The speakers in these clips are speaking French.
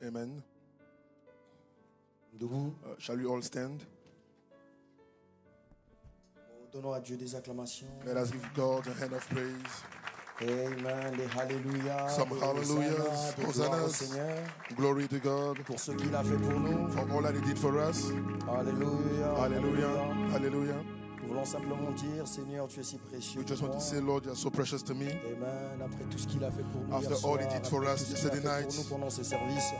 Amen. Debout. Shall we all stand? Donnons à Dieu des acclamations. Let us give God a hand of praise. Amen. Des hallelujah. Some des hallelujahs, de gloire au hosannas. Seigneur. Glory to God Pour ce qu'il a fait pour nous. for all that He did for us. Alléluia. Hallelujah. Hallelujah. Nous voulons simplement dire, Seigneur, tu es si précieux. We just pour want to moi. say, Lord, you are so precious to me. Amen. Après tout ce qu'il a fait pour nous After hier all soir, He did for après us tout ce qu'il a yesterday fait night, pour nous pendant ces services,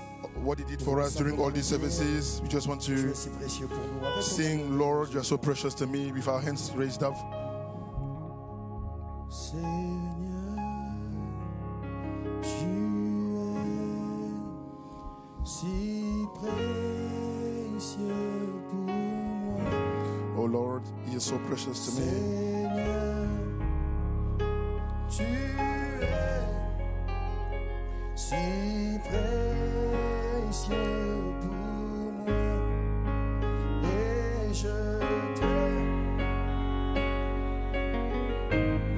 what He did for us during all these services, we just want tu to es si précieux pour nous. Avec sing, Lord, you are so precious to me, with our hands raised up. Seigneur, tu es si précieux pour moi. Oh Lord, He is so precious to me. Seigneur, tu es si précieux pour moi. Et je t'aime.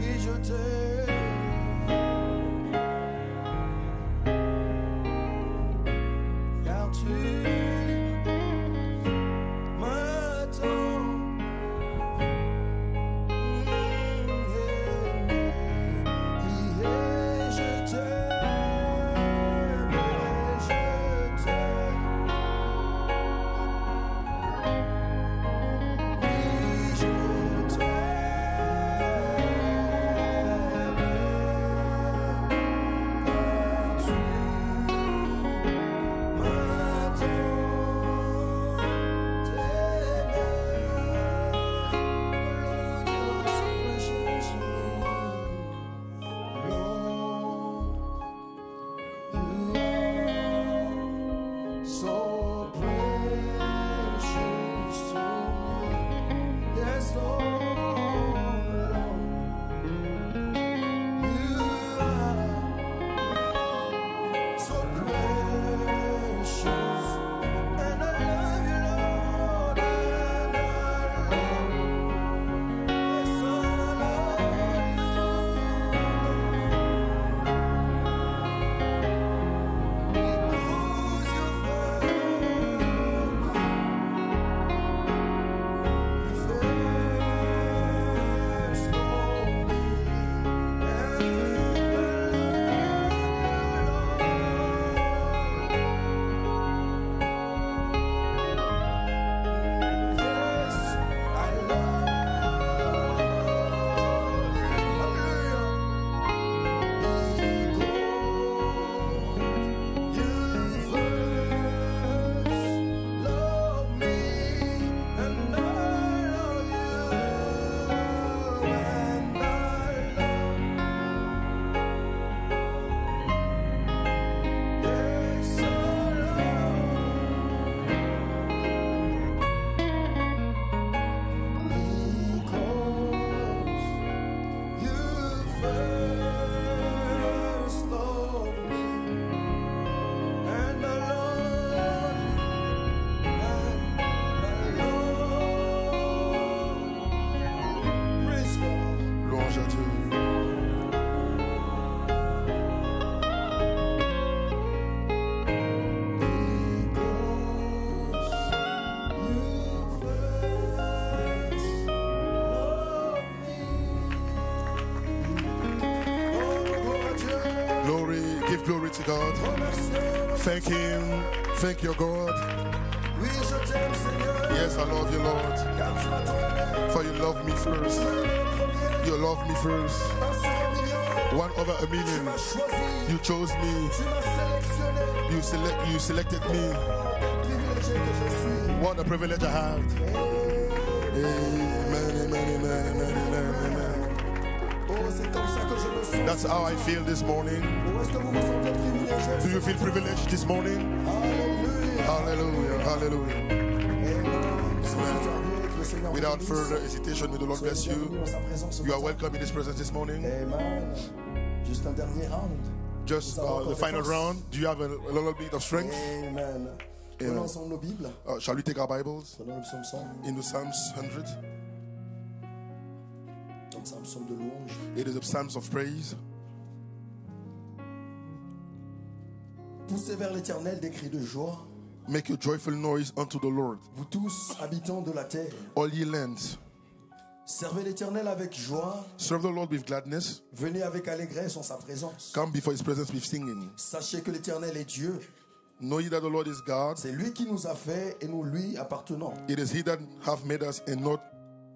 Et je t'aime. Car tu m'attends. Give glory to God. Thank Him. Thank your God. Yes, I love you, Lord. For you love me first. You love me first. 1 over a million. You chose me. You selected me. What a privilege I have. Amen, amen, amen, amen, amen, amen. That's how I feel this morning. Do you feel privileged this morning? Hallelujah, hallelujah. Amen. Without further hesitation, may the Lord bless you. You are welcome in His presence this morning. Amen. Just un dernier round. Just the final round. Do you have a little bit of strength? Amen. Prenons ensemble nos Bibles. Shall we take our Bibles Prenons le psaume 100. into Psalms 100? C'est un psaume de louange. It is a Psalms of praise. Poussez vers l'Éternel des cris de joie, Make a joyful noise unto the Lord, vous tous, habitants de la terre. all ye lands. Servez l'Éternel avec joie, Serve the Lord with gladness. venez avec allégresse en sa présence. Come before his presence with singing. Sachez que l'Éternel est Dieu. Know ye that the Lord is God. C'est lui qui nous a fait et nous lui appartenons. It is he that hath made us and not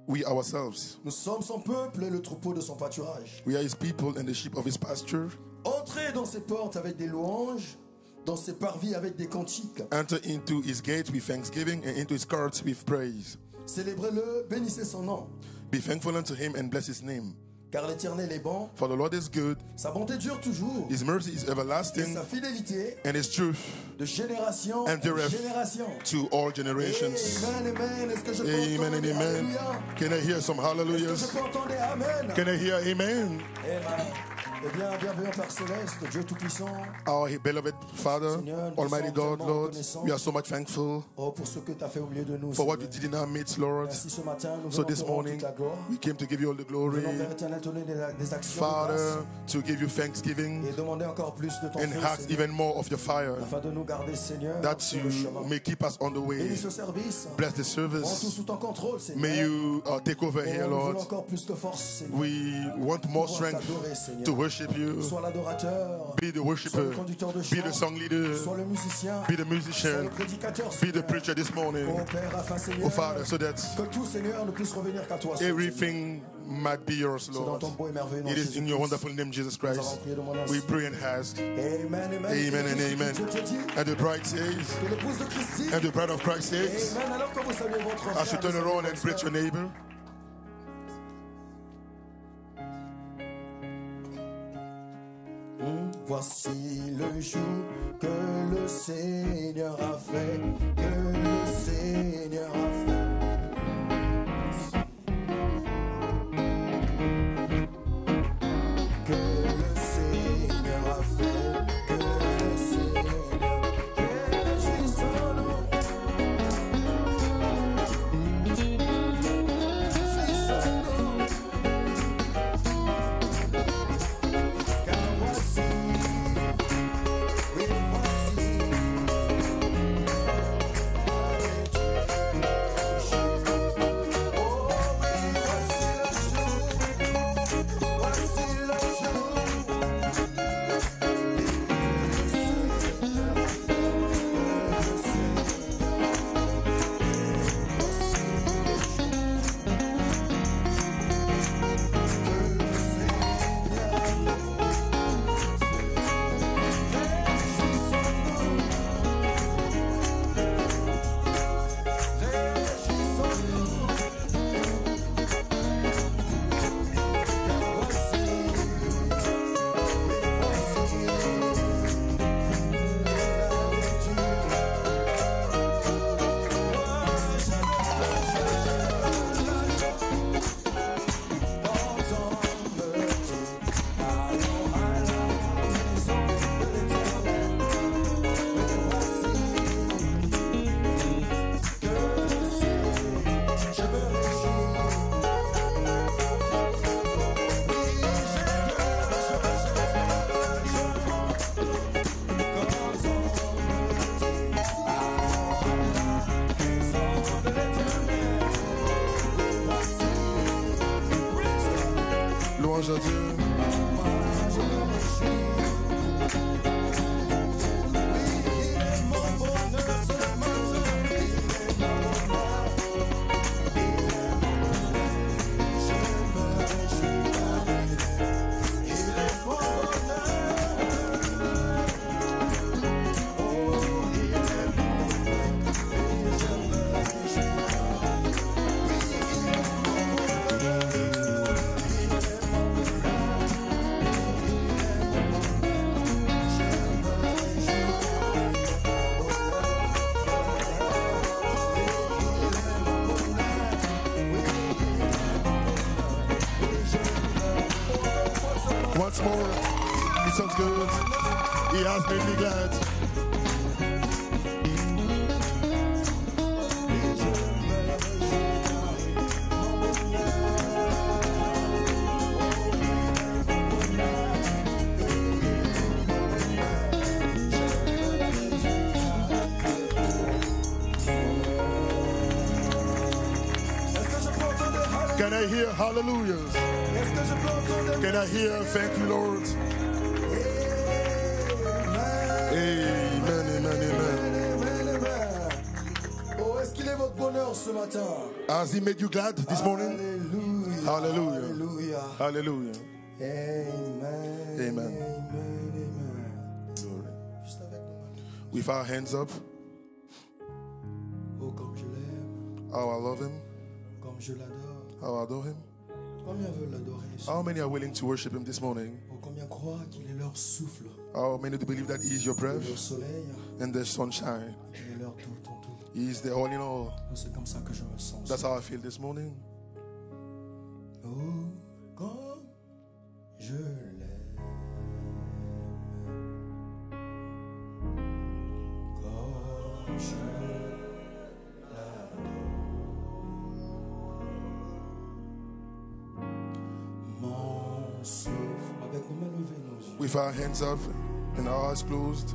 we ourselves. Nous sommes son peuple et le troupeau de son pâturage. We are his people and the sheep of his pasture. Entrez dans ses portes avec des louanges, dans ses parvis avec des cantiques. Enter into his gates with thanksgiving and into his courts with praise. Célébrez-le, bénissez son nom. Be thankful unto him and bless his name. Car l'Éternel est bon, For the Lord is good, sa bonté dure toujours, his mercy is et everlasting, sa fidélité and his truth de génération en endureth génération. to all generations. Amen, amen. Est-ce que je peux Amen and entendre amen. Alléluia? Can I hear some Est-ce que hallelujahs? je peux entendre des amen? Can I hear amen? Amen. Eh bien, bienvenue Père Céleste, Dieu Tout-Puissant. Our beloved Father, Seigneur, nous Almighty sommes God, tellement Lord, reconnaissants. we are so much thankful Oh, pour ce que tu as fait au milieu de nous. for what you Seigneur. did in our midst, Lord. Merci ce matin, nous So venons this te rendre morning, toute la gloire. we came to give you all the Nous glory, venons, Père éternel, te donner des actions de Father, grâce to give you thanksgiving et demander encore plus de ton and feu, ask Seigneur, even more of your fire, afin de nous garder, Seigneur, that sur le you chemin. may keep us on the way. Bénis ce service. Bless the Prends tout service. sous ton contrôle, Seigneur. May you take over Et here, nous voulons Lord. encore plus de force, Seigneur. We want more Pouvoir strength t'adorer, Seigneur. to worship you. Sois l'adorateur, Be the sois worshiper, le conducteur de be chant, the song leader, sois le musicien, be the sois le musician, prédicateur, be the Seigneur. preacher this morning. Oh Père, afin, Seigneur, Oh Father, so that que tout, Seigneur, ne puisse revenir qu'à toi, Seigneur. everything might be yours, C'est dans Lord. ton beau et merveilleux nom, It is in Jésus-Christ. your wonderful name, Jesus Nous avons Christ. prié de mon nom. We pray and ask. Amen, amen. Amen and Et amen. Dieu te dit, And the bride says, que l'épouse de Christ dit, and the bride of Christ says, amen. Alors que vous saluez votre frère, as you turn vous saluez around and votre greet sœur. your neighbor, Voici le jour que le Seigneur a fait, que le Seigneur a fait. Que le Seigneur a fait, que le Seigneur, réjouissons-nous. Réjouissons-nous. Car voici, oui voici, oh oui voici le jour, voici le jour. louange à Dieu. Once more, it sounds good. He has made me glad. Can I hear hallelujahs? Can I hear thank you, Lord? Amen, amen, amen. Oh, est-ce qu'il est votre bonheur ce matin? Has he made you glad this morning? Hallelujah. Hallelujah. Hallelujah. Amen. Amen. Glory. With our hands up. Oh, comme je l'aime. How I love him. Comme je l'adore. How I adore him. Combien veulent l'adorer? How many are willing to worship him this morning? Oh, combien croient qu'il est leur souffle? How many do believe that he is your breath Le soleil. and the sunshine? Il est leur tout, ton tout. He is the all in all. C'est comme ça que je me sens. That's how I feel this morning. Oh, comme je l'aime. Comme je l'adore. Mon souffle. Avec nos mains levées, nos yeux. With our hands up and our eyes closed.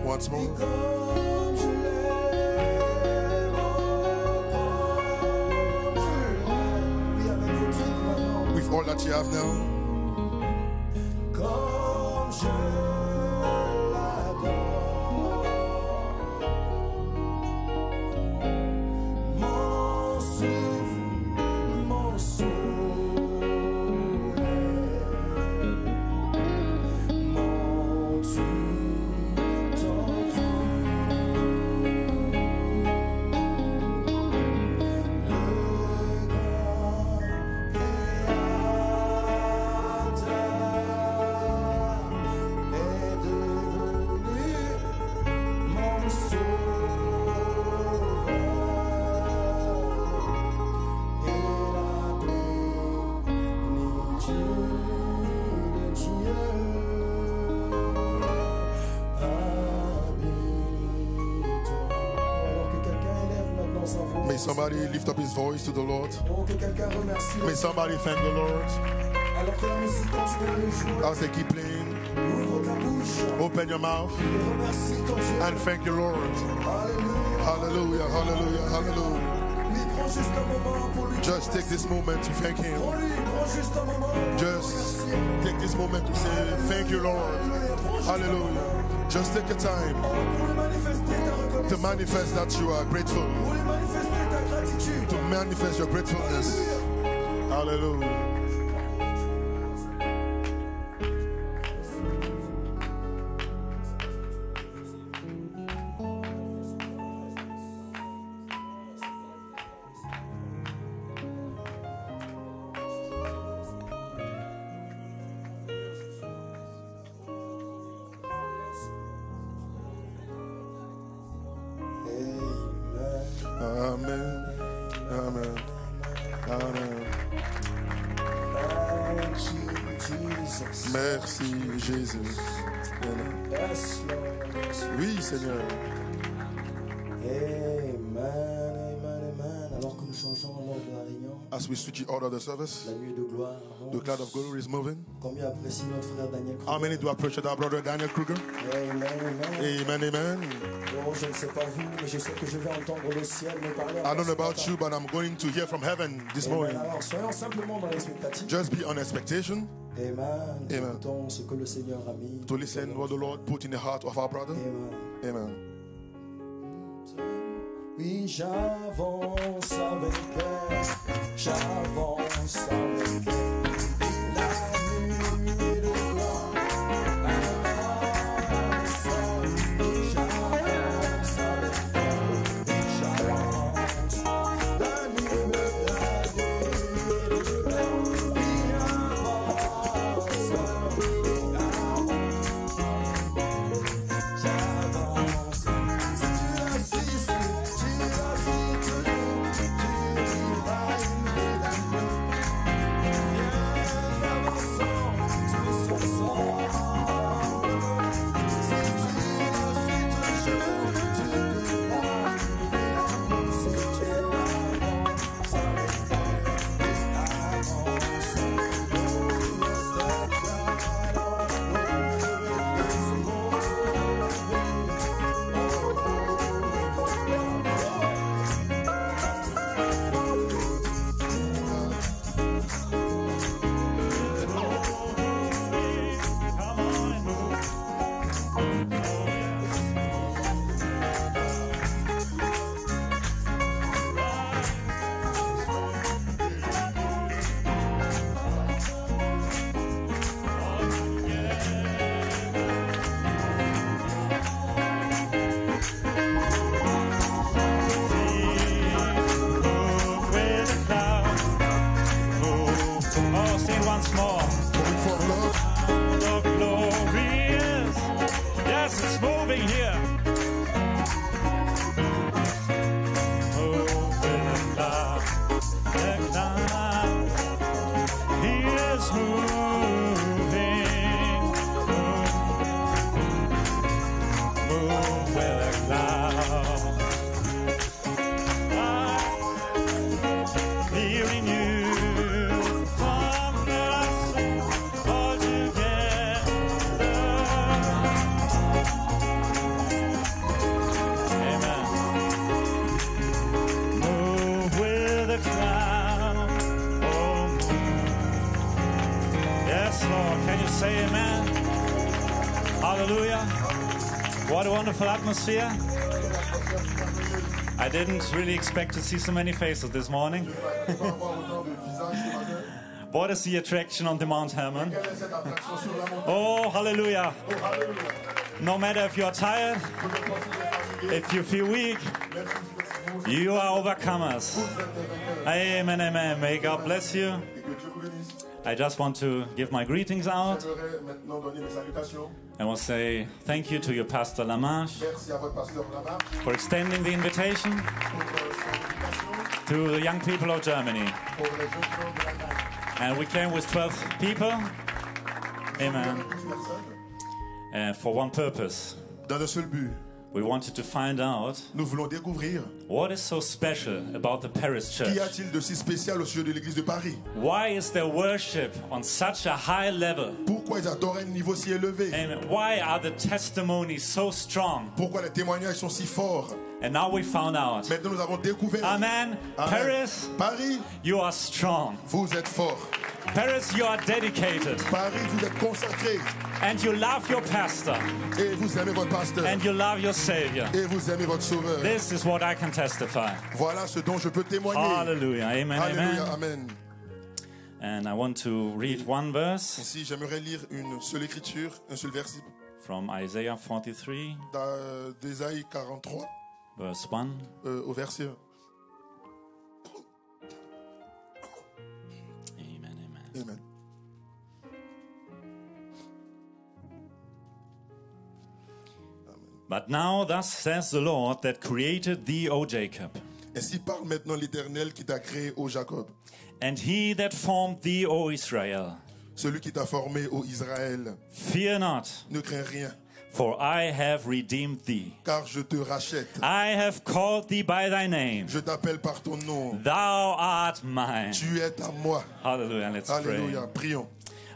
Once more. With all that you have now. May somebody lift up his voice to the Lord. May somebody thank the Lord. As they keep playing, open your mouth and thank your Lord. Hallelujah, hallelujah, hallelujah. Just take this moment to thank him. Just take this moment to say thank you, Lord. Hallelujah. Just take your time to manifest that you are grateful, to manifest your gratefulness. Hallelujah. Amen. Amen. Amen. Jesus. Merci, Jésus. Amen. Yes, Lord. Yes, Lord. Oui, Seigneur. Amen, amen, amen. Alors que nous changeons l'ordre de la réunion, As we switch the order of the service, la nuit de gloire the cloud of glory is moving. Combien apprécie notre frère Daniel How Kruger? many do appreciate our brother Daniel Kruger? Amen, amen. Amen, amen. Oh, je ne sais pas vous, mais je sais que je vais entendre le ciel me parler. I don't know about you, but I'm going to hear from heaven this Amen. morning. Alors soyons simplement dans l'expectative. Just be on expectation Amen. Amen. Écoutons ce que le Seigneur a mis. to listen what the Lord put in the heart of our brother. Amen. Amen. Oui, j'avance avec elle, j'avance avec elle. La nuit de gloire, à le sol, j'avance avec elle, j'avance. La nuit de gloire, oui, avance, j'avance. Si tu assistes, What a wonderful atmosphere. I didn't really expect to see so many faces this morning. What is the attraction on the Mount Hermon? Oh, hallelujah. No matter if you're tired, if you feel weak, you are overcomers. Amen, amen. May God bless you. I just want to give my greetings out. I will say thank you to your Pastor Lamarche for extending the invitation to the young people of Germany. And we came with 12 people. Amen. For one purpose. Dans un seul but. We wanted to find out Nous voulons découvrir what is so special about the Paris Church. qu'y a-t-il de si spécial au sujet de l'église de Paris. Why is their worship on such a high level? Pourquoi ils adorent à un niveau si élevé. And why are the testimonies so strong? Pourquoi les témoignages sont si forts. And now we found out. Maintenant nous avons découvert. Amen. Amen. Paris, you are strong. Vous êtes forts. Paris, you are dedicated. Paris, vous êtes consacrés. And you love your pastor. Et vous aimez votre pasteur. And you love your Savior. Et vous aimez votre sauveur. This is what I can testify. Voilà ce dont je peux témoigner. Hallelujah. Amen. Alléluia. Amen. Amen. And I want to read one verse. Ici, j'aimerais lire une seule écriture, un seul verset. From Isaiah 43. D'Ésaïe 43. Verse 1. Au verset 1. Amen. Amen. Amen. But now thus says the Lord that created thee, O Jacob. Ainsi parle maintenant l'Éternel qui t'a créé, ô Jacob. And he that formed thee, O Israel. Celui qui t'a formé, ô Israël, Fear not, ne crains rien, for I have redeemed thee. car je te rachète. I have called thee by thy name. Je t'appelle par ton nom. Thou art mine. Tu es à moi. Hallelujah. Let's Alléluia. pray. Prions.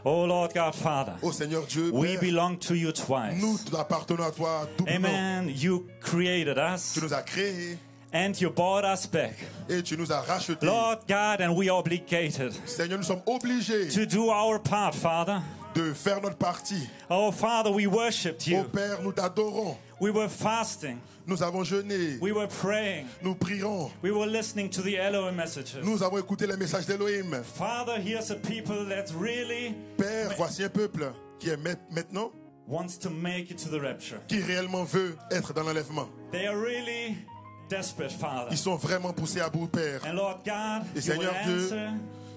Oh Lord God, Father, Ô Seigneur Dieu, we Père, belong to you twice. nous appartenons à toi doublement. Amen. You created us Tu nous as créés and you bought us back. et tu nous as rachetés. Lord God, and we are obligated Seigneur, nous sommes obligés to do our part, Father. de faire notre partie. Oh Father, we worshipped Ô you. Père, nous t'adorons. We were fasting. Nous avons jeûné. We were praying. Nous prierons. We were listening to the Elohim messages. Nous avons écouté les messages d'Elohim. Father, here's a people that really Père, voici un peuple qui est maintenant, wants to make it to the rapture. qui réellement veut être dans l'enlèvement. They are really desperate, Father. Ils sont vraiment poussés à bout, Père. And Lord God, Et you will Seigneur Dieu, answer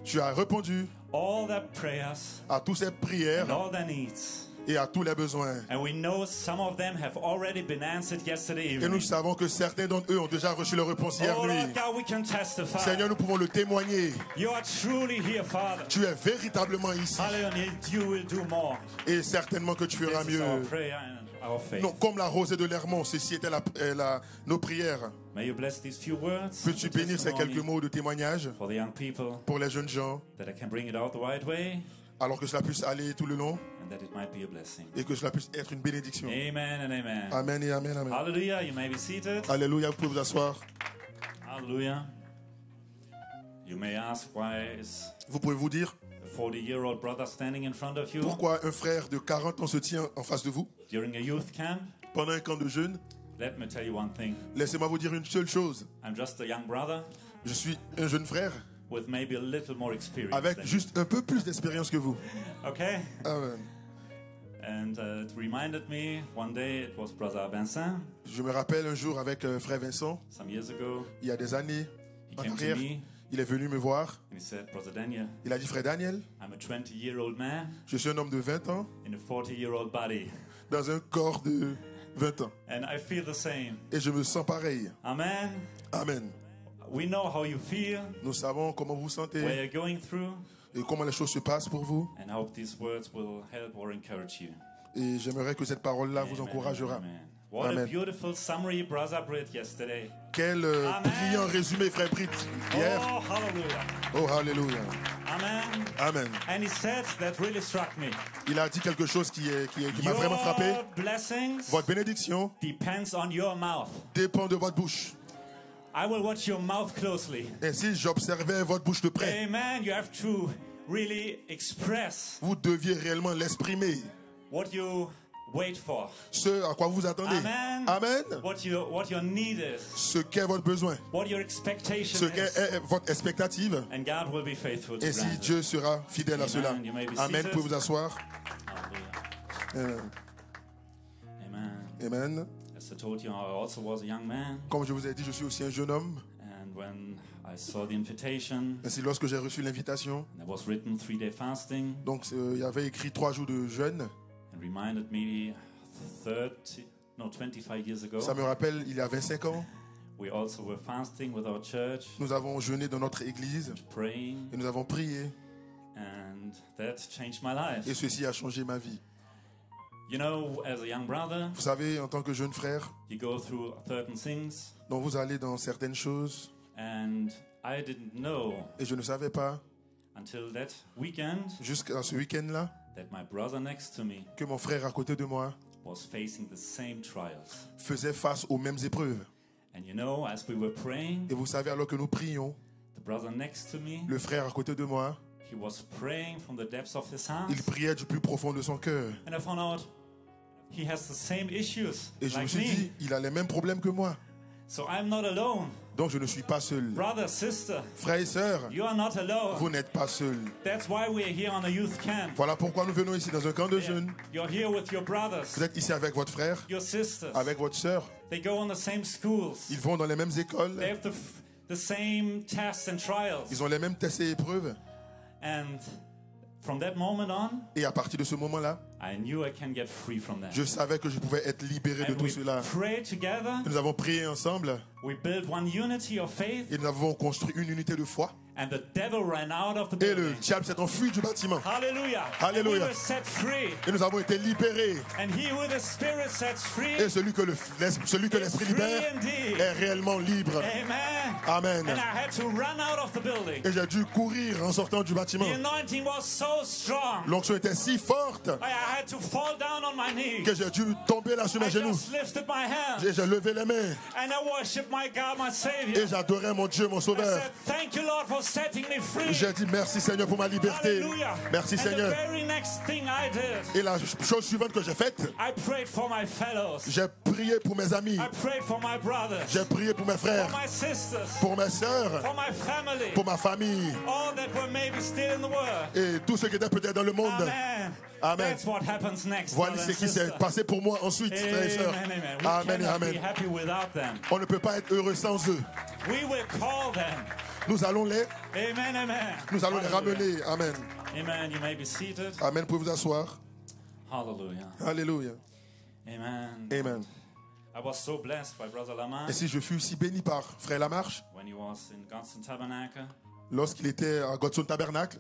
tu as répondu all their prayers à toutes ces prières and all their needs. et à tous les besoins. And we know some of them have already been answered yesterday Et nous evening. savons que certains d'entre eux ont déjà reçu leur réponse hier Oh nuit. Lord God, we can testify. Seigneur, nous pouvons le témoigner. You are truly here, Father. Tu es véritablement ici. Hallelujah. You will do more. Et certainement que tu feras This is our mieux. prayer and our faith. Non, comme la rosée de l'Hermont, ceci était nos prières. May you bless these few words. Peux-tu the bénir ces testimony quelques mots de témoignage for the young people, pour les jeunes gens, that I can bring it out the right way alors que cela puisse aller tout le long and that it might be a blessing. et que cela puisse être une bénédiction. Amen and amen. Amen et amen, amen. Hallelujah. You may be seated. Alléluia, vous pouvez vous asseoir. Hallelujah. You may ask, why is Vous pouvez vous dire a 40-year-old brother standing in front of you pourquoi un frère de 40 ans se tient en face de vous during a youth camp? pendant un camp de jeûne. Let me tell you one thing. Laissez-moi vous dire une seule chose. I'm just a young brother Je suis un jeune frère with maybe a little more experience. avec than juste un peu plus d'expérience que vous. you. Okay. Amen. And it reminded me one day it was Brother Vincent Je me rappelle un jour avec frère Vincent, some years ago. il y a des années He en came to arrière, me il est venu me voir. and he said, Brother Daniel, Il a dit, frère Daniel, I'm a 20-year-old man je suis un homme de 20 ans in a 40-year-old body. dans un corps de 20 ans. And I feel the same. Et je me sens pareil. Amen. Amen. We know how you feel, Nous savons comment vous vous where sentez you're going through, et comment les choses se passent pour vous. and I hope these words will help or encourage you. Et j'aimerais que cette parole-là vous Amen, encouragera. amen. What a Amen. beautiful summary Brother Britt yesterday. Quel Amen. brillant résumé, frère Britt, hier. Oh, hallelujah. Oh, alléluia. Amen. Amen. And he said that really struck me. Il a dit quelque chose qui m'a vraiment frappé. Your blessings Votre bénédiction depends on your mouth. dépend de votre bouche. I will watch your mouth closely. Ainsi, j'observais votre bouche de près. Amen. You have to really express Vous deviez réellement l'exprimer. what you wait for. Ce à quoi vous attendez. Amen. Amen. What your need is. Ce qu'est votre besoin. What your expectation Ce qu'est is. votre expectative. And God will be faithful to Ainsi, grant it. Dieu sera fidèle à Amen. cela. You may be Amen. seated. Vous pouvez vous asseoir. Hallelujah. Amen. Amen. Amen. As I told you, I also was a young man. Comme je vous ai dit, je suis aussi un jeune homme. And when I saw the invitation, Ainsi, lorsque j'ai reçu l'invitation, there was written 3-day fasting, donc il y avait écrit 3 jours de jeûne. and reminded me 25 years ago, Ça me rappelle, il y a 25 ans, we also were fasting with our church, nous avons jeûné dans notre église praying, et nous avons prié. and that changed my life. Et ceci a changé ma vie. You know, as a young brother, Vous savez, en tant que jeune frère, you go through certain things, donc vous allez dans certaines choses and I didn't know et je ne savais pas, until that weekend jusqu'à ce week-end-là, that my brother next to me que mon frère à côté de moi was facing the same trials. faisait face aux mêmes épreuves. And you know, as we were praying, Et vous savez, alors que nous prions, the brother next to me, le frère à côté de moi, he was praying from the depths of his heart. il priait du plus profond de son cœur. And I found out he has the same issues Et je me like suis dit, me. il a les mêmes problèmes que moi. So I'm not alone. Donc je ne suis pas seul. Brother, sister, Frères et sœurs, you are not alone. vous n'êtes pas seuls. That's why we're here on a youth camp. Voilà pourquoi nous venons ici dans un camp de jeunes. You're here with your brothers, Vous êtes ici avec votre frère, your sisters. avec votre sœur. They go on the same schools. Ils vont dans les mêmes They écoles. have the same tests and trials. Ils ont les mêmes tests et épreuves. And from that moment on, Et à partir de ce moment-là, I knew I can get free from that. je savais que je pouvais être libéré de And tout we cela. prayed together. Nous avons prié ensemble We built one unity of faith. et nous avons construit une unité de foi. And the devil ran out of the Et le building. diable s'est enfui du bâtiment. Hallelujah. Hallelujah. And we were set free. Et nous avons été libérés. And he who the Spirit sets free. Et celui que l'Esprit libère est réellement libre. Amen. Amen. And I had to run out of the building. Et j'ai dû courir en sortant du bâtiment. The anointing was so strong. L'onction était si forte I had to fall down on my knees. que j'ai dû tomber là sur I mes genoux. just lifted my hands. Et j'ai levé les mains. And I worshiped my God, my Et Savior. j'adorais mon Dieu, mon I Sauveur. said, thank you, Lord, for setting me free. J'ai dit merci Seigneur pour ma liberté. Hallelujah. Merci And Seigneur. the very next thing I did, Et la chose suivante que j'ai faite, I prayed for my fellows. j'ai prié pour mes amis. I prayed for my brothers. J'ai prié pour mes frères, For my sisters. pour mes sœurs, For my family. pour ma famille All that were maybe still in the world. et tous ceux qui étaient peut-être dans le monde. Amen. Amen. That's what happens next. Voilà brother ce and qui s'est sister. passé pour moi ensuite, frères et sœurs. Amen, amen. We Amen et cannot be amen. happy without them. On ne peut pas être heureux sans eux. We will call them. Nous allons les Amen, amen. Nous allons les Hallelujah. ramener. Amen. Amen. You may be seated. Amen. Pouvez vous asseoir. Hallelujah. Alléluia. Amen. Amen. I was so blessed by Brother Lama Et si je fus si béni par Frère Lamarche, when he was in Godson Tabernacle lorsqu'il était à Godson Tabernacle,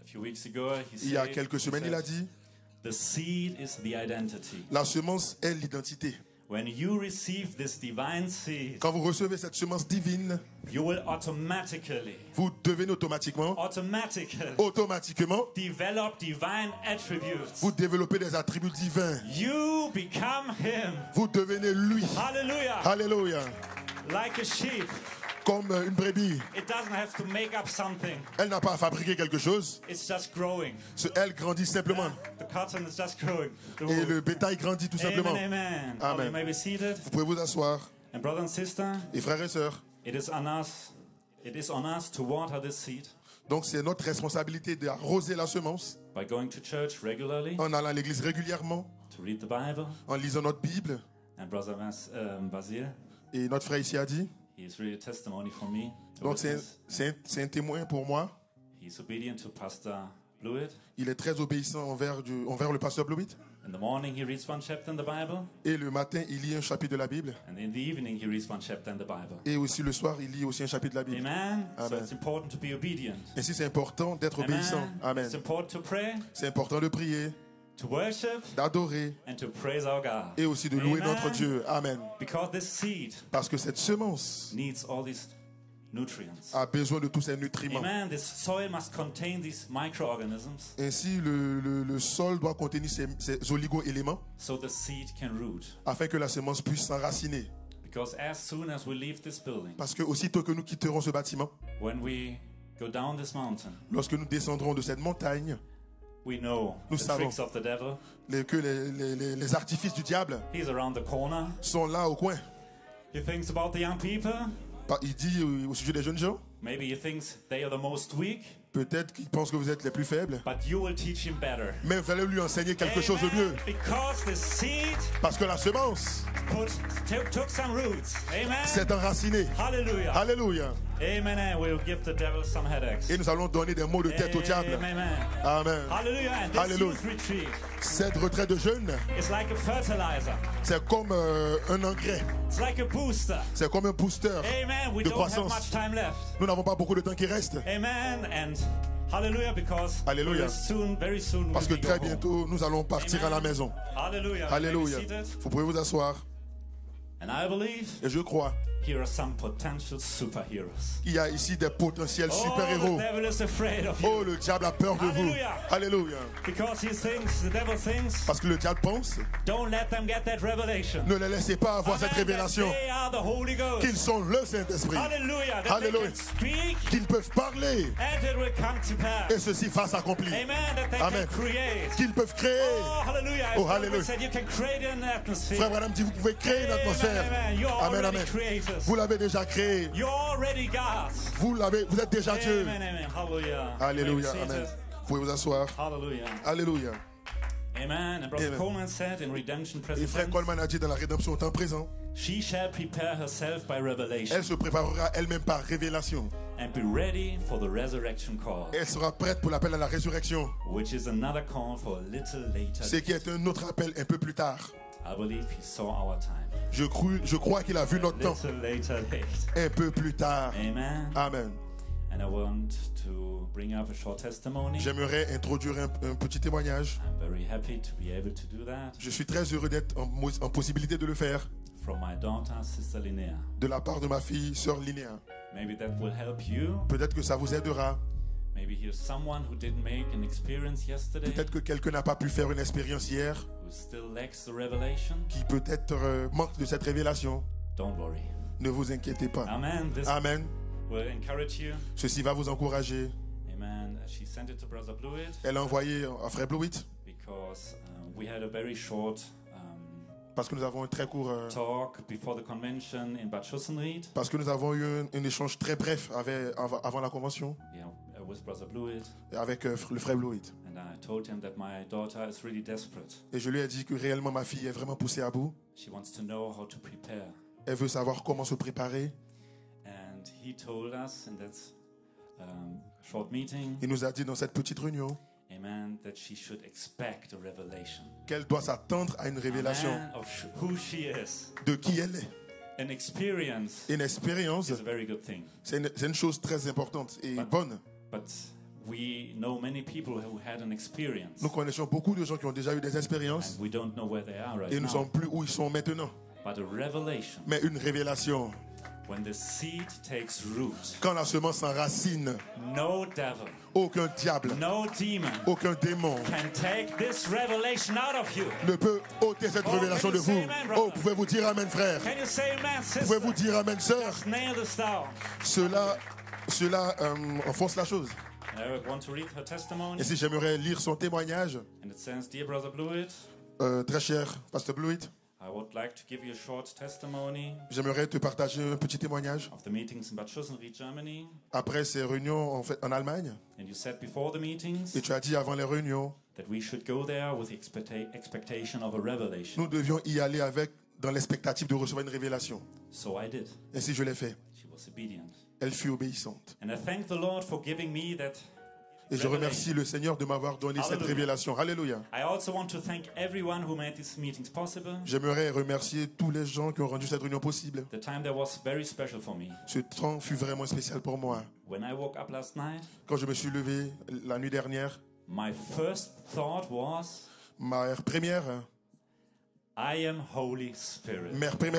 a few weeks ago. He il y a said, quelques semaines, il a dit, the seed is the identity. la semence est l'identité. When you receive this divine seed, Quand vous recevez cette semence divine, you will automatically vous devenez automatiquement develop divine attributes. vous développez des attributs divins. You become him. Vous devenez lui. Hallelujah. Alléluia. Like a sheep, Comme une brebis. it doesn't have to make up something. Elle n'a pas à fabriquer quelque chose. It's just growing. Elle grandit simplement. The cotton is just growing. The Et wool. le bétail grandit tout simplement. Amen, amen. Amen. Oh, you may be seated. Vous pouvez vous asseoir. And brother and sister, Et frères et sœurs, it is on us to water this seed donc c'est notre responsabilité d'arroser la semence by going to church regularly, en allant à l'église régulièrement, to read the Bible. en lisant notre Bible. And brother Basil, Et notre frère ici a dit, he is really a testimony for me. to donc witness. c'est un témoin pour moi. He's obedient to Pastor Blewett. Il est très obéissant envers le pasteur Blewett. In the morning he reads one chapter in the Bible, Et le matin, il lit un chapitre de la Bible. and in the evening he reads one chapter in the Bible. Et aussi le soir, il lit aussi un chapitre de la Bible. Amen. So Amen. it's important to be obedient. Ainsi, c'est important d'être obéissant. Amen. Amen. It's important to pray, C'est important de prier, to worship, d'adorer and to praise our God. et aussi de louer Amen. notre Dieu. Amen. Because this seed Parce que cette semence needs all these nutrients. a besoin de tous ces nutriments. Amen. This soil must contain these microorganisms Ainsi, le sol doit contenir ces oligo-éléments so the seed can root. afin que la semence puisse s'enraciner. Because as soon as we leave this building, Parce que aussitôt que nous quitterons ce bâtiment, when we go down this mountain, lorsque nous descendrons de cette montagne, we know Nous the savons. tricks of the devil. que les artifices du diable He's around the corner. sont là au coin. He thinks about the young people. Il dit au sujet des jeunes gens, Maybe he thinks they are the most weak, peut-être qu'il pense que vous êtes les plus faibles, but you will teach him better. mais vous allez lui enseigner quelque chose de mieux. Amen. Because the seed Parce que la semence took some roots. Amen. s'est enracinée. Hallelujah. Alléluia. Amen. And we'll give the devil some headaches. Et nous allons donner des mots de tête au diable. Amen. Amen. Hallelujah. And this Hallelujah. youth retreat Cette retraite de jeunes, is like a fertilizer. c'est comme un engrais. It's like a booster. C'est comme un booster Amen. We de don't have croissance. much time left. Nous n'avons pas beaucoup de temps qui reste. Amen. And hallelujah, because Alléluia. very soon Parce que we'll be très go home. bientôt, nous allons partir à la maison. Hallelujah. Alléluia. You may be seated. Vous pouvez vous asseoir. And I believe Et je crois here are some potential superheroes. qu'il y a ici des potentiels Oh, super-héros. the devil is afraid of you. Oh, le diable a peur de vous. Alléluia. Alléluia. Because the devil thinks, Parce que le diable pense, don't let them get that revelation. ne les laissez pas avoir cette Amen, that révélation they are the Holy Ghost. qu'ils sont le Saint-Esprit, Hallelujah. That Alléluia. they can speak qu'ils peuvent parler and it will come to pass. et ceci va s'accomplir, Amen. That they Amen. can create. qu'ils peuvent créer. Oh, hallelujah. Oh, As David hallelujah. said, you can create an atmosphere. Frère Madame dit, vous pouvez créer une atmosphère. Amen. You're Amen, already amen. creators. Vous l'avez déjà créé. You're already God. Vous êtes déjà Dieu. Amen, amen. Hallelujah. Alléluia. You may be Amen. seated. Vous pouvez vous asseoir. Hallelujah. Alléluia. Amen. And Brother Amen. Coleman said in Redemption Et Present frère Tense, Coleman a dit dans la rédemption au temps présent, she shall prepare herself by revelation elle se préparera elle-même par révélation. and be ready for the resurrection call, Elle sera prête pour l'appel à la résurrection, which is another call for a little later. ce qui est un autre appel un peu plus tard. I believe he saw our time. Je crois qu'il a vu notre temps Little later date. un peu plus tard. Amen. Amen. And I want to bring up a short testimony. J'aimerais introduire un petit témoignage. I'm very happy to be able to do that. Je suis très heureux d'être en possibilité de le faire. From my daughter, Sister Linnea. De la part de ma fille, sœur Linnea. Maybe that will help you. Peut-être que ça vous aidera. Maybe here's someone who didn't make an experience yesterday. Peut-être que quelqu'un n'a pas pu faire une expérience hier, Who still lacks the revelation. qui peut-être manque de cette révélation. Don't worry. Ne vous inquiétez pas. Amen. This Amen. will encourage you. Ceci va vous encourager. Amen. She sent it to Brother Blewett Elle a envoyé à Frère Blewett because we had a very short parce que nous avons un très court talk before the convention in Bad Schussenried. parce que nous avons eu un échange très bref avant la convention Yeah, with Brother Blewett. avec le Frère Blewett. And I told him that my daughter is really desperate. Et je lui ai dit que réellement ma fille est vraiment poussée à bout. She wants to know how to prepare. Elle veut savoir comment se préparer. And he told us in that short meeting, Il nous a dit dans cette petite réunion amen, that she should expect a revelation. qu'elle doit s'attendre à une révélation Amen, of who she is. de qui elle est. An experience Une expérience, is a very good thing. c'est une chose très importante et But- bonne. But we know many people who had an experience. Nous connaissons beaucoup de gens qui ont déjà eu des expériences And we don't know where they are right et nous ne now. savons plus où ils sont maintenant. But a revelation, Mais une révélation, when the seed takes root, quand la semence s'enracine, no devil, aucun diable, no demon aucun démon can take this revelation out of you. ne peut ôter cette Oh, révélation can de you say vous. amen, brother? Oh, pouvez-vous dire amen, frère? Can you say amen, sister? Pouvez-vous dire amen, sœur? Just nail this down. Cela enfonce la chose. And I want to read her testimony. Et si j'aimerais lire son témoignage, And it says, Dear Brother Blewett, très cher Pasteur Blewett, I would like to give you a short testimony j'aimerais te partager un petit témoignage. of the meetings in Bad Schussenried, Germany. Après ces réunions en Allemagne, And you said before the meetings et tu as dit avant les réunions, that we should go there with expectation of a revelation. nous devions y aller dans l'expectative de recevoir une révélation. So I did. Ainsi je l'ai fait. She was obedient. Elle fut obéissante. And I thank the Lord for giving me that. Et je remercie le Seigneur de m'avoir donné cette Hallelujah. révélation. Alléluia. I also want to thank everyone who made these meetings possible. J'aimerais remercier tous les gens qui ont rendu cette réunion possible. The time there was very special for me. Ce temps fut vraiment spécial pour moi. When I woke up last night, Quand je me suis levé la nuit dernière, my first thought was, ma première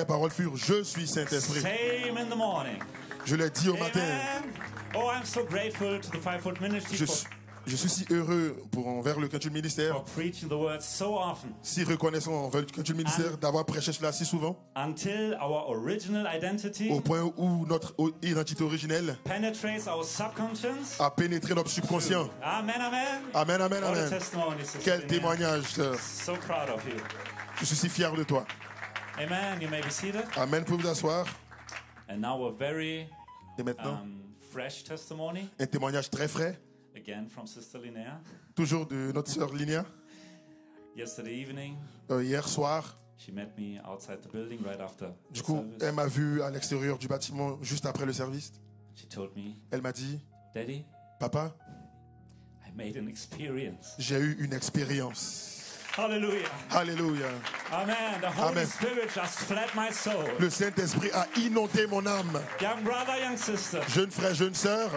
parole fut « Je suis Saint-Esprit same in the morning. ». Je l'ai dit au matin. Amen. Oh, I'm so grateful to the Fivefold Ministry Je suis si heureux envers le Culture Ministère, for preaching the word so often. si reconnaissant envers le Culture Ministère d'avoir prêché cela si souvent, Until our original identity au point où notre identité originelle penetrates our subconscious. a pénétré notre subconscient. Amen, amen. Amen, amen, What a amen. testimony, Sister Quel Linnea. témoignage, sœur. So proud of you. Je suis si fier de toi. Amen. You may be seated. Amen, vous pouvez vous asseoir. And now a very Et maintenant, fresh testimony, un témoignage très frais, again from Sister Linnea. toujours de notre sœur Linnea. Yesterday evening, Hier soir, she met me outside the building right after the du coup, service. elle m'a vu à l'extérieur du bâtiment juste après le service. She told me, Elle m'a dit, Daddy, papa, I made an experience. j'ai eu une expérience. Hallelujah. Alléluia. Amen. The Holy Amen. Spirit just fled my soul. Le Saint-Esprit a inondé mon âme. Young brother, young sister, Jeune frère, jeune sœur,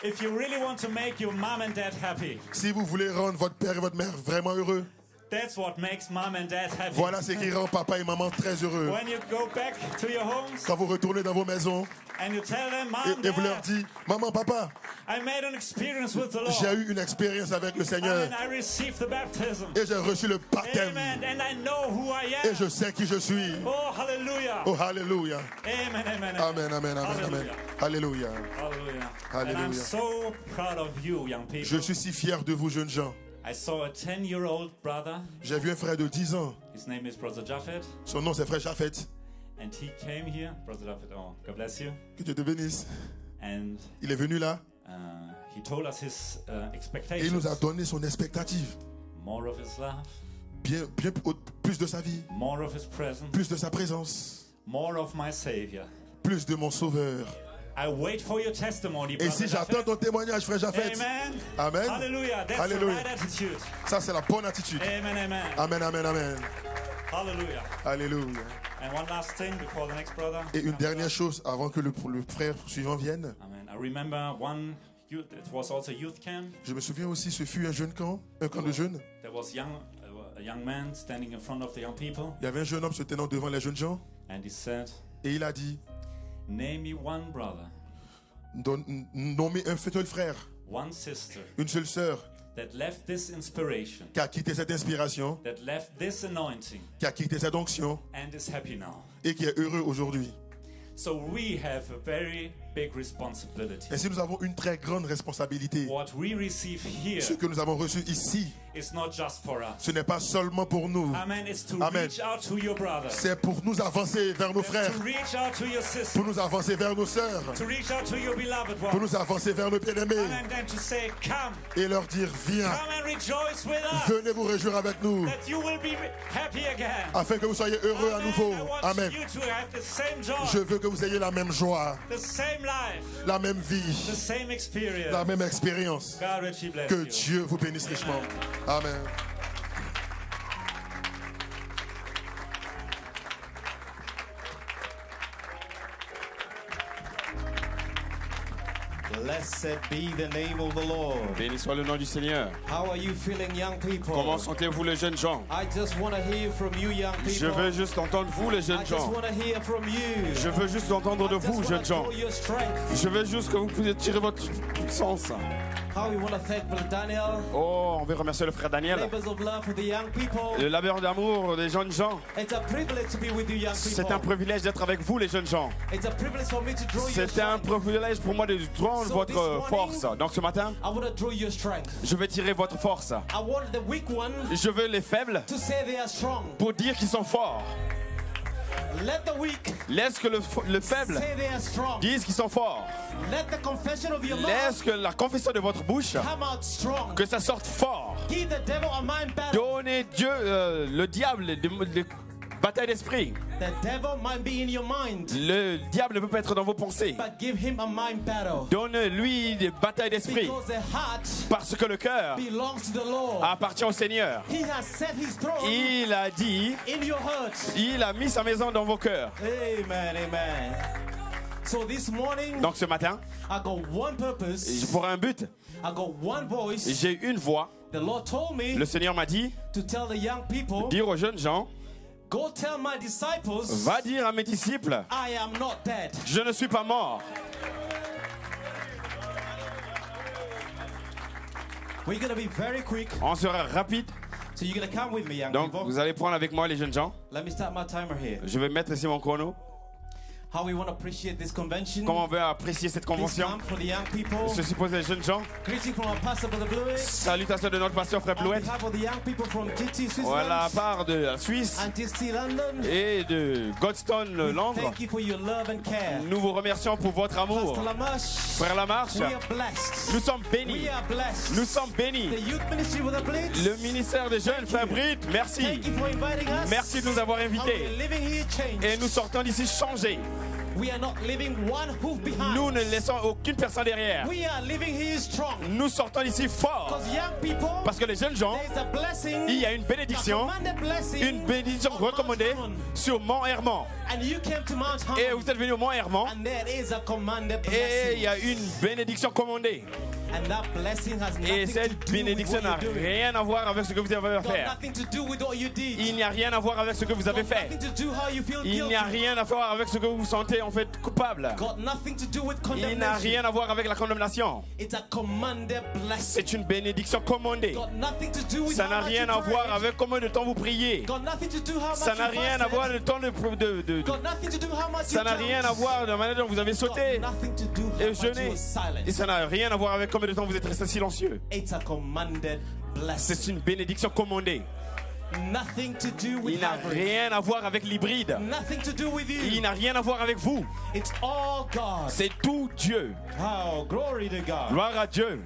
if you really want to make your mom and dad happy, si vous voulez rendre votre père et votre mère vraiment heureux, that's what makes mom and dad happy. voilà ce qui rend papa et maman très heureux. When you go back to your homes Quand vous retournez dans vos maisons and you tell them, Mom, et vous leur Dad, dites, maman, papa, I made an experience with the Lord. j'ai eu une expérience avec le Seigneur And I received the baptism. et j'ai reçu le baptême Amen. And I know who I et am. je sais qui je suis. Oh, hallelujah. Oh, alléluia. Amen, amen, Amen, amen, amen, amen. Alléluia. Hallelujah. And I'm Hallelujah. so proud of you, young Je people. suis si fier de vous, jeunes gens. I saw a 10-year-old brother. J'ai vu un frère de 10 ans. His name is Brother Japhet. Son nom, c'est frère Japhet. And he came here. Brother Japhet, oh, God bless you. Que Dieu te bénisse. And Il est venu là he told us his et il nous a expectations. donné son expectative. More of his love, Bien plus de sa vie, more of his presence, plus de sa présence, more of my Savior. plus de mon sauveur. I wait for your testimony, Et Brother si j'attends Japhet. ton témoignage, frère Japhet, Amen. Amen. Hallelujah. That's the Hallelujah. right attitude. Ça c'est la bonne attitude. Amen, amen. Amen, amen, amen. Hallelujah. Alléluia. And one last thing before the next brother. Et une dernière chose avant que le frère suivant vienne. Amen. I remember one youth, it was also youth camp. Je me souviens aussi, ce fut un jeune camp, un camp de jeunes. There was a young man standing in front of the young people. Il y avait un jeune homme se tenant devant les jeunes gens And he said, et il a dit, name me one brother, nommez un seul frère, one sister une seule sœur that left this inspiration, qui a quitté cette inspiration, that left this anointing qui a quitté cette onction and is happy now. et qui est heureux aujourd'hui. So we have a very big responsibility. Ainsi, nous avons une très grande responsabilité. What we receive here Ce que nous avons reçu ici, is not just for us. ce n'est pas seulement pour nous. Amen. It's to Amen. reach out to your brother. C'est pour nous avancer vers nos It's frères, to reach out to your sister. pour nous avancer vers nos sœurs, To reach out to your beloved pour one. nous avancer vers nos bien-aimés And then to say, come. et leur dire, viens, Come and rejoice with us. venez vous réjouir avec nous, That you will be happy again. afin que vous soyez heureux à nouveau. I want Amen. you to have the same joy, Je veux que vous ayez la même joie, the same life, la même the vie, same experience. la même expérience. God richly bless Que you. Dieu vous bénisse richement. Amen. Blessed be the name of the Lord. Béni soit le nom du Seigneur. How are you feeling, young people? Comment sentez-vous les jeunes gens? I just want to hear from you, young people. Je veux juste entendre vous les I jeunes just gens. want to hear from you. Je veux juste entendre de I just vous wanna jeunes gens. draw your strength. Je veux juste que vous puissiez tirer votre puissance. How we want to thank Brother Daniel. Oh, on veut remercier le frère Daniel. Labors of love for the young people. Le labeur d'amour des jeunes gens. It's a privilege to be with you, young people. C'est un privilège d'être avec vous les jeunes gens. It's a privilege for me to draw your C'est un strength. privilège pour moi de prendre So votre this morning, force. Donc ce matin, I want to draw your strength. je vais tirer votre force. I want the weak one Je veux les faibles to say they are strong. pour dire qu'ils sont forts. Let the weak Laisse que le faible say they are strong. dise qu'ils sont forts. Let the confession of your Laisse mouth que la confession de votre bouche, come out strong. que ça sorte fort. Give the devil a mind battle. Donnez Dieu, le diable, des batailles d'esprit. The devil might be in your mind, Le diable ne peut pas être dans vos pensées. but give him a mind battle. Donne-lui des batailles d'esprit. Because the heart Parce que le cœur belongs to the Lord. appartient au Seigneur. He has set his throne Il a dit, in your heart. il a mis sa maison dans vos cœurs. Amen, amen. So this morning, Donc ce matin, I got one purpose. pour un but, I got one voice. j'ai une voix. The Lord told me Le Seigneur m'a dit, to tell the young people, dire aux jeunes gens, go tell my disciples, va dire à mes disciples, I am not dead. je ne suis pas mort. We're going to be very quick. On sera rapide. So you're going to come with me, young Donc people. vous allez prendre avec moi les jeunes gens. Let me start my timer here. Je vais mettre ici mon chrono. How we want to appreciate this convention. Comment on veut apprécier cette Please convention? come for the young people. Ceci pose les jeunes gens. Greeting from our pastor, Brother Bluey. Salutations de notre pasteur frère On Blouet. behalf of the young people from GT Switzerland Voilà, à part de la Suisse and TST London. et de Godstone We Londres. thank you for your love and care. Nous vous remercions pour votre amour. Pastor Lamash, Frère Lamarche, we are blessed. nous sommes bénis. We are blessed. Nous sommes bénis. The youth ministry with the Blitz. Le ministère des jeunes, frère Britt, merci. Thank you for inviting us. Merci de nous avoir And invités. we're living here changed. Et nous sortons d'ici changés. We are not leaving one hoof behind. Nous ne laissons aucune personne derrière. We are living here strong. Nous sortons d'ici forts. Because young people, Parce que les jeunes gens, there's a blessing, il y a une a bénédiction, commanded blessing une bénédiction on Mount recommandée Hermon. sur Mont Hermon. And you came to Mount Et Hermon. vous êtes venus au Mont Hermon. And there is a commanded Et il y blessing. a une bénédiction commandée. And that blessing has Et nothing to cette do with bénédiction what n'a you're doing. rien à voir avec ce que vous avez à Got faire. nothing to do with what you did. Il n'y a rien à voir avec ce que vous avez Got fait. nothing to do how you feel Il n'y a guilty. rien à voir avec ce que vous vous sentez en fait coupable. Got nothing to do with Il n'a condemnation. rien à voir avec la condamnation. It's a commanded blessing. C'est une bénédiction commandée. Got nothing to do with Ça how n'a much rien you à voir prayed. avec combien de temps vous priez. Got nothing to do how much Ça n'a you rien à fasted. voir le temps de Got nothing to do how much ça you n'a rien à jumped. voir de la manière dont vous avez sauté Got nothing to do et how much you jeûné. were silent. Et ça n'a rien à voir avec combien de temps vous êtes resté silencieux. It's a commanded blessing. C'est une bénédiction commandée. Nothing to do with Il n'a hybrid. rien à voir avec l'hybride. Nothing to do with you. Il n'a rien à voir avec vous. It's all God. C'est tout Dieu. Oh, glory to God. Gloire à Dieu.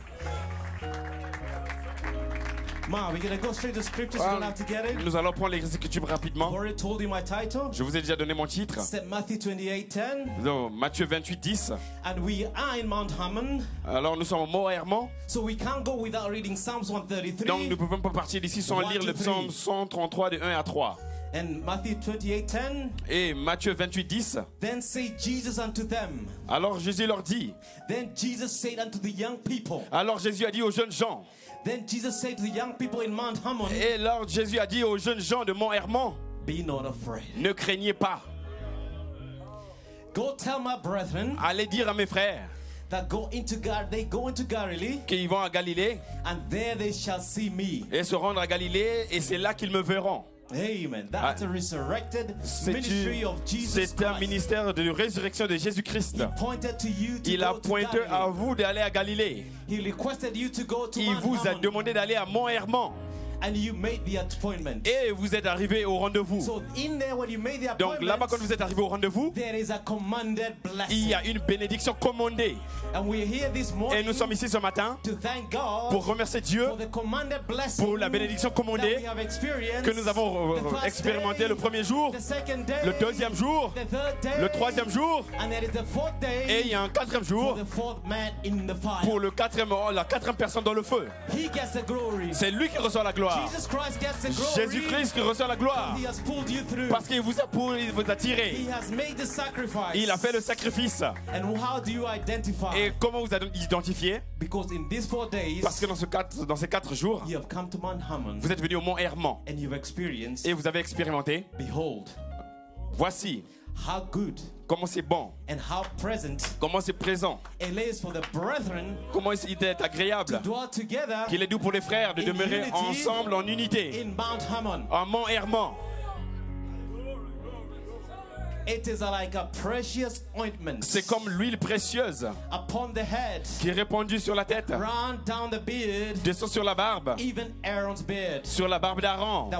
Ma, we're gonna go straight to scriptures. We don't have to get in. Nous allons prendre les Écritures I've rapidement. already told you my title. Je vous ai déjà donné mon titre. St. Matthew 28:10. Donc, Matthieu 28, 10. And we are in Mount Hermon. Alors nous sommes au Mont Hermon. So we can't go without reading Psalms 133. Donc nous ne pouvons pas partir d'ici sans One, lire two, le three. psaume 133 de 1 à 3. And Matthew 28:10. Et Matthieu 28:10. Then said Jesus unto them. Alors Jésus leur dit. Then Jesus said unto the young people. Alors Jésus a dit aux jeunes gens. Then Jesus said to the young people in Mount Hermon. Et alors Jésus a dit aux jeunes gens de Mont Hermon. Be not afraid. Ne craignez pas. Go tell my brethren. Allez dire à mes frères. That they go into Galilee. Qu'ils vont à Galilée. And there they shall see me. Et se rendre à Galilée et c'est là qu'ils me verront. Amen. That's a resurrected ministry of Jesus Christ. C'est un ministère de résurrection de Jésus-Christ. Il a pointé à vous d'aller à Galilée. Il vous a demandé d'aller à Mont Hermon. And you made the appointment. Et vous êtes arrivé au rendez-vous. So in there, when you made the donc là-bas, quand vous êtes arrivé au rendez-vous, there is a commanded blessing. Il y a une bénédiction commandée. And we're here this morning et nous sommes ici ce matin to thank God pour remercier Dieu for the commanded blessing pour la bénédiction commandée que nous avons expérimentée le premier jour, le deuxième jour, le troisième jour, et il y a un quatrième jour pour la quatrième personne dans le feu. C'est lui qui reçoit la gloire. Jésus-Christ qui reçoit la gloire parce qu'il vous a tiré. Il a fait le sacrifice. Et comment vous avez identifié? Parce que dans ces 4 jours, vous êtes venu au Mont Hermon et vous avez expérimenté. Voici comment c'est bon, comment c'est présent, comment il est agréable, qu'il est doux pour les frères de demeurer ensemble en unité à Mont Hermon. C'est comme l'huile précieuse qui est répandue sur la tête, descend sur la barbe, sur la barbe d'Aaron,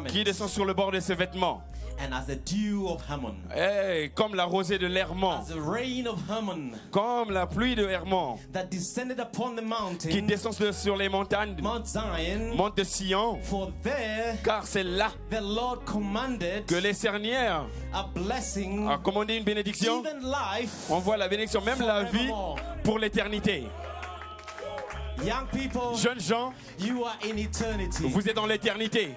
qui descend sur le bord de ses vêtements. And as the dew of Hermon, comme la rosée de l'Hermon, as the rain of Hermon, comme la pluie de Hermon, that descended upon the mountain, qui descend sur les montagnes, Mount Zion, Mont de Sion, for there, car c'est là the Lord commanded que les Seigneurs a blessing, a commandé une bénédiction. even life, on voit la bénédiction, même la vie pour l'éternité. Young people, jeunes gens, you are in eternity. Vous êtes dans l'éternité.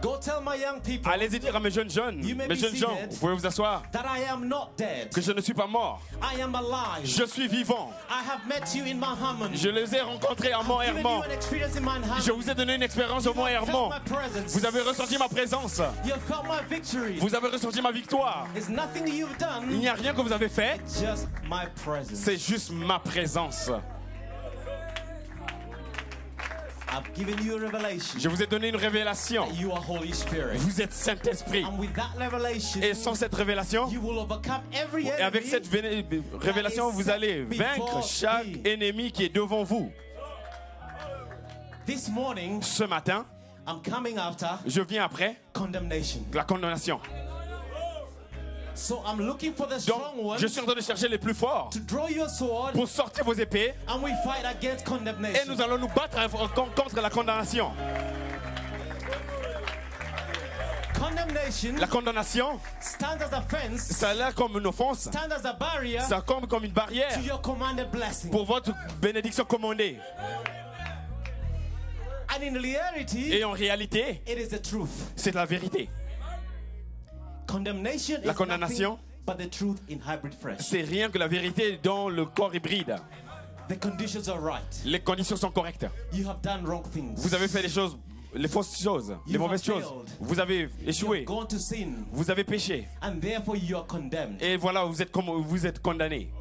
Go tell my young people, allez-y dire à mes jeunes gens, vous pouvez vous asseoir, that I am not dead. Que je ne suis pas mort. I am alive. Je suis vivant. I have met you in Mount Hermon. Je les ai rencontrés à Mont Hermon. Je vous ai donné une expérience au Mont Hermon. Vous avez ressenti ma présence. Vous avez ressenti ma victoire. Il n'y a rien que vous avez fait. C'est juste ma présence. I've given you a revelation. Je vous ai donné une révélation. You are Holy Spirit. Vous êtes Saint-Esprit. And with that revelation, et sans cette révélation, you will overcome every et avec cette révélation, vous allez vaincre chaque ennemi qui est devant vous. This morning, ce matin, I'm coming after je viens après la condamnation. So I'm looking for the strong ones. Je suis en train de chercher les plus forts pour sortir vos épées and we fight against condemnation. Et nous allons nous battre contre la condamnation. La condamnation stands as a fence, ça là comme une offense, stands as a barrier, ça comme une barrière to your commanded blessing. Pour votre bénédiction commandée. And in reality, et en réalité, it is the truth. C'est la vérité. La condamnation, c'est rien que la vérité dans le corps hybride. Les conditions sont correctes. Vous avez fait les fausses choses, les mauvaises choses. Vous avez échoué. Vous avez péché. Et voilà, vous êtes condamné.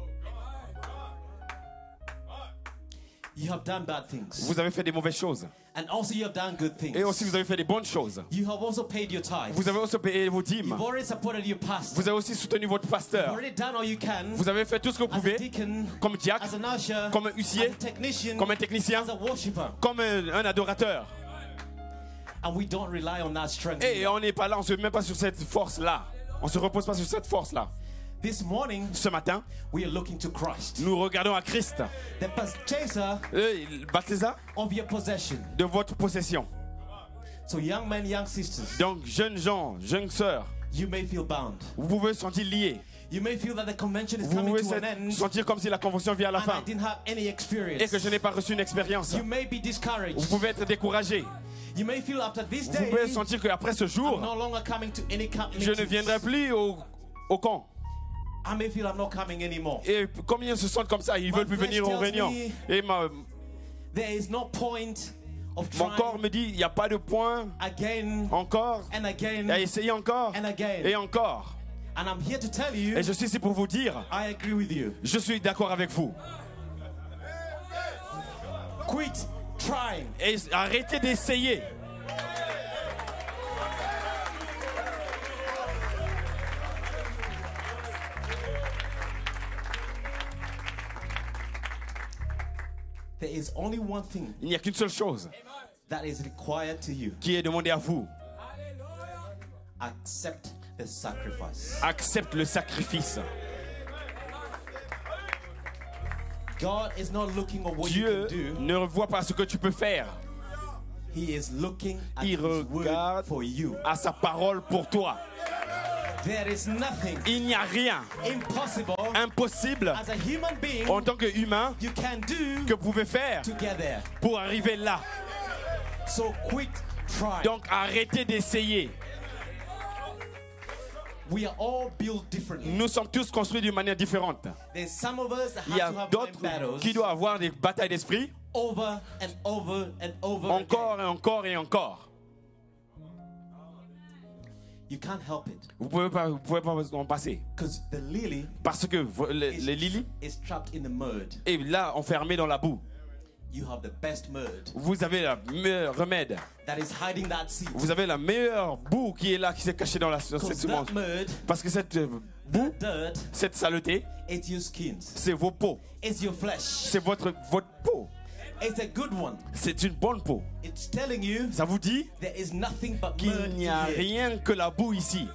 You have done bad things. Vous avez fait des mauvaises choses. And also you have done good things. Et aussi vous avez fait des bonnes choses. You have also paid your tithes. Vous avez aussi payé vos dîmes. You've already supported your pastor. Vous avez aussi soutenu votre pasteur. You've already done all you can. Vous avez fait tout ce que vous pouvez. Deacon, comme diacre, as an usher, comme un huissier, comme un technicien, as a worshiper. Comme un adorateur. And we don't rely on that strength. Et on n'est pas là, on ne se met pas sur cette force-là. On ne se repose pas sur cette force-là. This morning, ce matin, we are looking to Christ. Nous regardons à Christ. The purchaser of your possession. De votre possession. So young men, young sisters. Donc jeunes gens, jeunes sœurs. You may feel bound. Vous pouvez vous sentir liés. You may feel that the convention is vous coming pouvez to an end, sentir comme si la convention vient à la fin. I didn't have any experience. Et que je n'ai pas reçu une expérience. You may be discouraged. Vous pouvez être découragé. You may feel after this day, vous pouvez sentir qu'après ce jour, no longer coming to any camp je ne viendrai plus au camp. I may feel I'm not coming anymore. Et combien se sentent comme ça? Ils veulent plus venir aux réunions. Et there is no point of mon corps me dit, il n'y a pas de point. Again, encore. And again. Et essayer encore. And again. Et encore. And I'm here to tell you, et je suis ici pour vous dire, I agree with you. Je suis d'accord avec vous. Quit trying. Et arrêtez d'essayer. There is only one thing. Il n'y a qu'une seule chose that is required to you. Qui est demandé à vous. Accept the sacrifice. Accepte le sacrifice. God is not looking at what Dieu you can do. Ne voit pas ce que tu peux faire. He is looking at Il regarde for you. À sa parole pour toi. There is nothing il n'y a rien impossible as a human being en tant qu'humain you can do que vous pouvez faire pour arriver là. So quit trying. Donc arrêtez d'essayer. We are all built differently. Nous sommes tous construits d'une manière différente. Some of us il y a d'autres qui doivent avoir des batailles d'esprit over and over and over encore again. Et encore et encore. You can't help it. Vous pouvez pas en passer. The lily parce que les lilies is trapped in the mud. Et là enfermé dans la boue. You have the best mud. Vous avez la meilleure remède. That is hiding that seed. Vous avez la meilleure boue qui est là, qui s'est cachée dans cette semence. Parce que cette boue, cette saleté, c'est vos peaux. C'est votre peau. It's a good one. C'est une bonne peau. It's telling you, ça vous dit qu'il n'y a rien que la boue ici.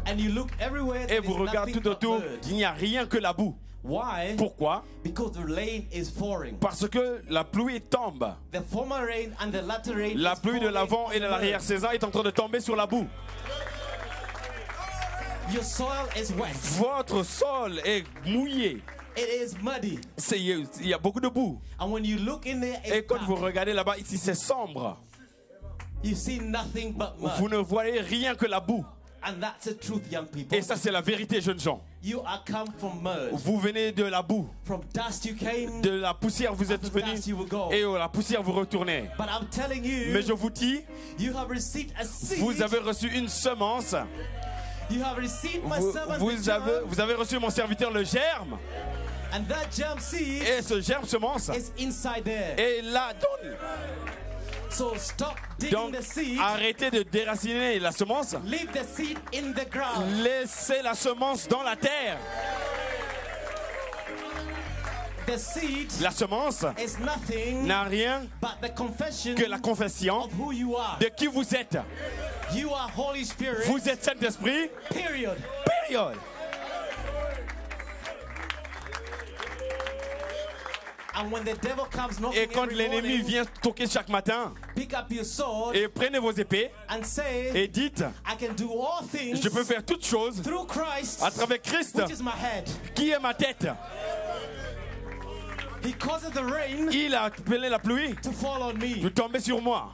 And you look everywhere, et vous regardez tout autour, il n'y a rien que la boue. Why? Pourquoi? Because the rain is pouring. Parce que la pluie tombe. The former rain and the latter rain la pluie de l'avant et de l'arrière-saison est en train de tomber sur la boue. Your soil is wet. Votre sol est mouillé. It is muddy. Il y a beaucoup de boue. And when you look in there, et quand vous regardez là-bas, ici c'est sombre. You see nothing but mud. Vous ne voyez rien que la boue. And that's the truth, young people. Et ça c'est la vérité, jeunes gens. You are come from mud. Vous venez de la boue. From dust you came, de la poussière vous êtes venus. Et la poussière vous retournez. But I'm telling you, mais je vous dis, you have received a seed. Vous avez reçu une semence. You have received my servant, vous avez reçu mon serviteur le germe. And that germ seed et ce germe semence is inside there. Et là donne. So stop digging the seed. Arrêtez de déraciner la semence. Leave the seed in the ground. Laissez la semence dans la terre. The seed la semence n'a rien but the confession que la confession of who you are. De qui vous êtes. You are Holy Spirit. Vous êtes Saint-Esprit. Period. Period. And when the devil comes knocking et quand l'ennemi vient toquer chaque matin, pick up your sword et prenez vos épées and say, et dites, I can do all things je peux faire toutes choses through Christ, à travers Christ which is my head. Qui est ma tête. He causes the rain il a appelé la pluie to fall on me. De tomber sur moi.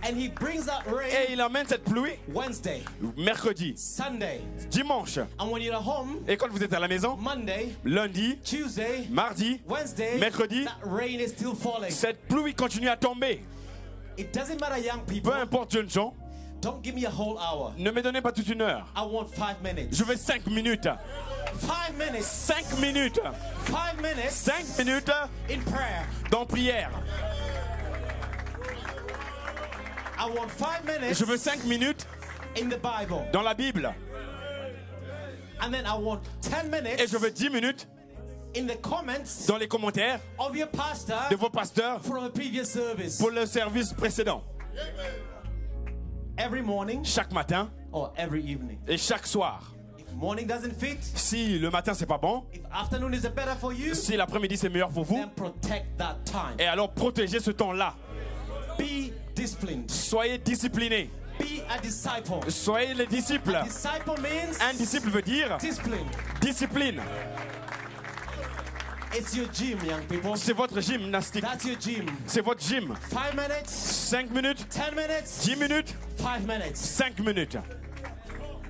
And he brings that rain et il amène cette pluie Wednesday, mercredi, Sunday, dimanche. And when you're at home, et quand vous êtes à la maison, Monday, lundi, Tuesday, mardi, Wednesday, mercredi, that rain is still falling. Cette pluie continue à tomber. It doesn't matter, young people. Peu importe, jeunes gens. Don't give me a whole hour. Ne me donnez pas toute une heure. I want 5 minutes. Je veux 5 minutes. 5 minutes. 5 minutes. 5 minutes. 5 minutes in prayer. Dans prière. I want 5 minutes. Je veux 5 minutes in the Bible. Dans la Bible. And then I want 10 minutes. Et je veux 10 minutes in the comments dans les commentaires of your pastor de vos pasteurs from a previous service. Pour le service précédent. Every morning, chaque matin or every evening. Et chaque soir. If morning doesn't fit, si le matin c'est pas bon, if afternoon is better for you, si l'après-midi c'est meilleur pour vous, then protect that time. Et alors protégez ce temps-là. Be disciplined. Soyez disciplinés. Be a disciple. Soyez les disciples. A disciple means un disciple veut dire discipline. Discipline. It's your gym, young people. C'est votre gymnastique. That's your gym. C'est votre gym. 5 minutes. 5 minutes. 10 minutes. 10 minutes. 5 minutes. 5 minutes.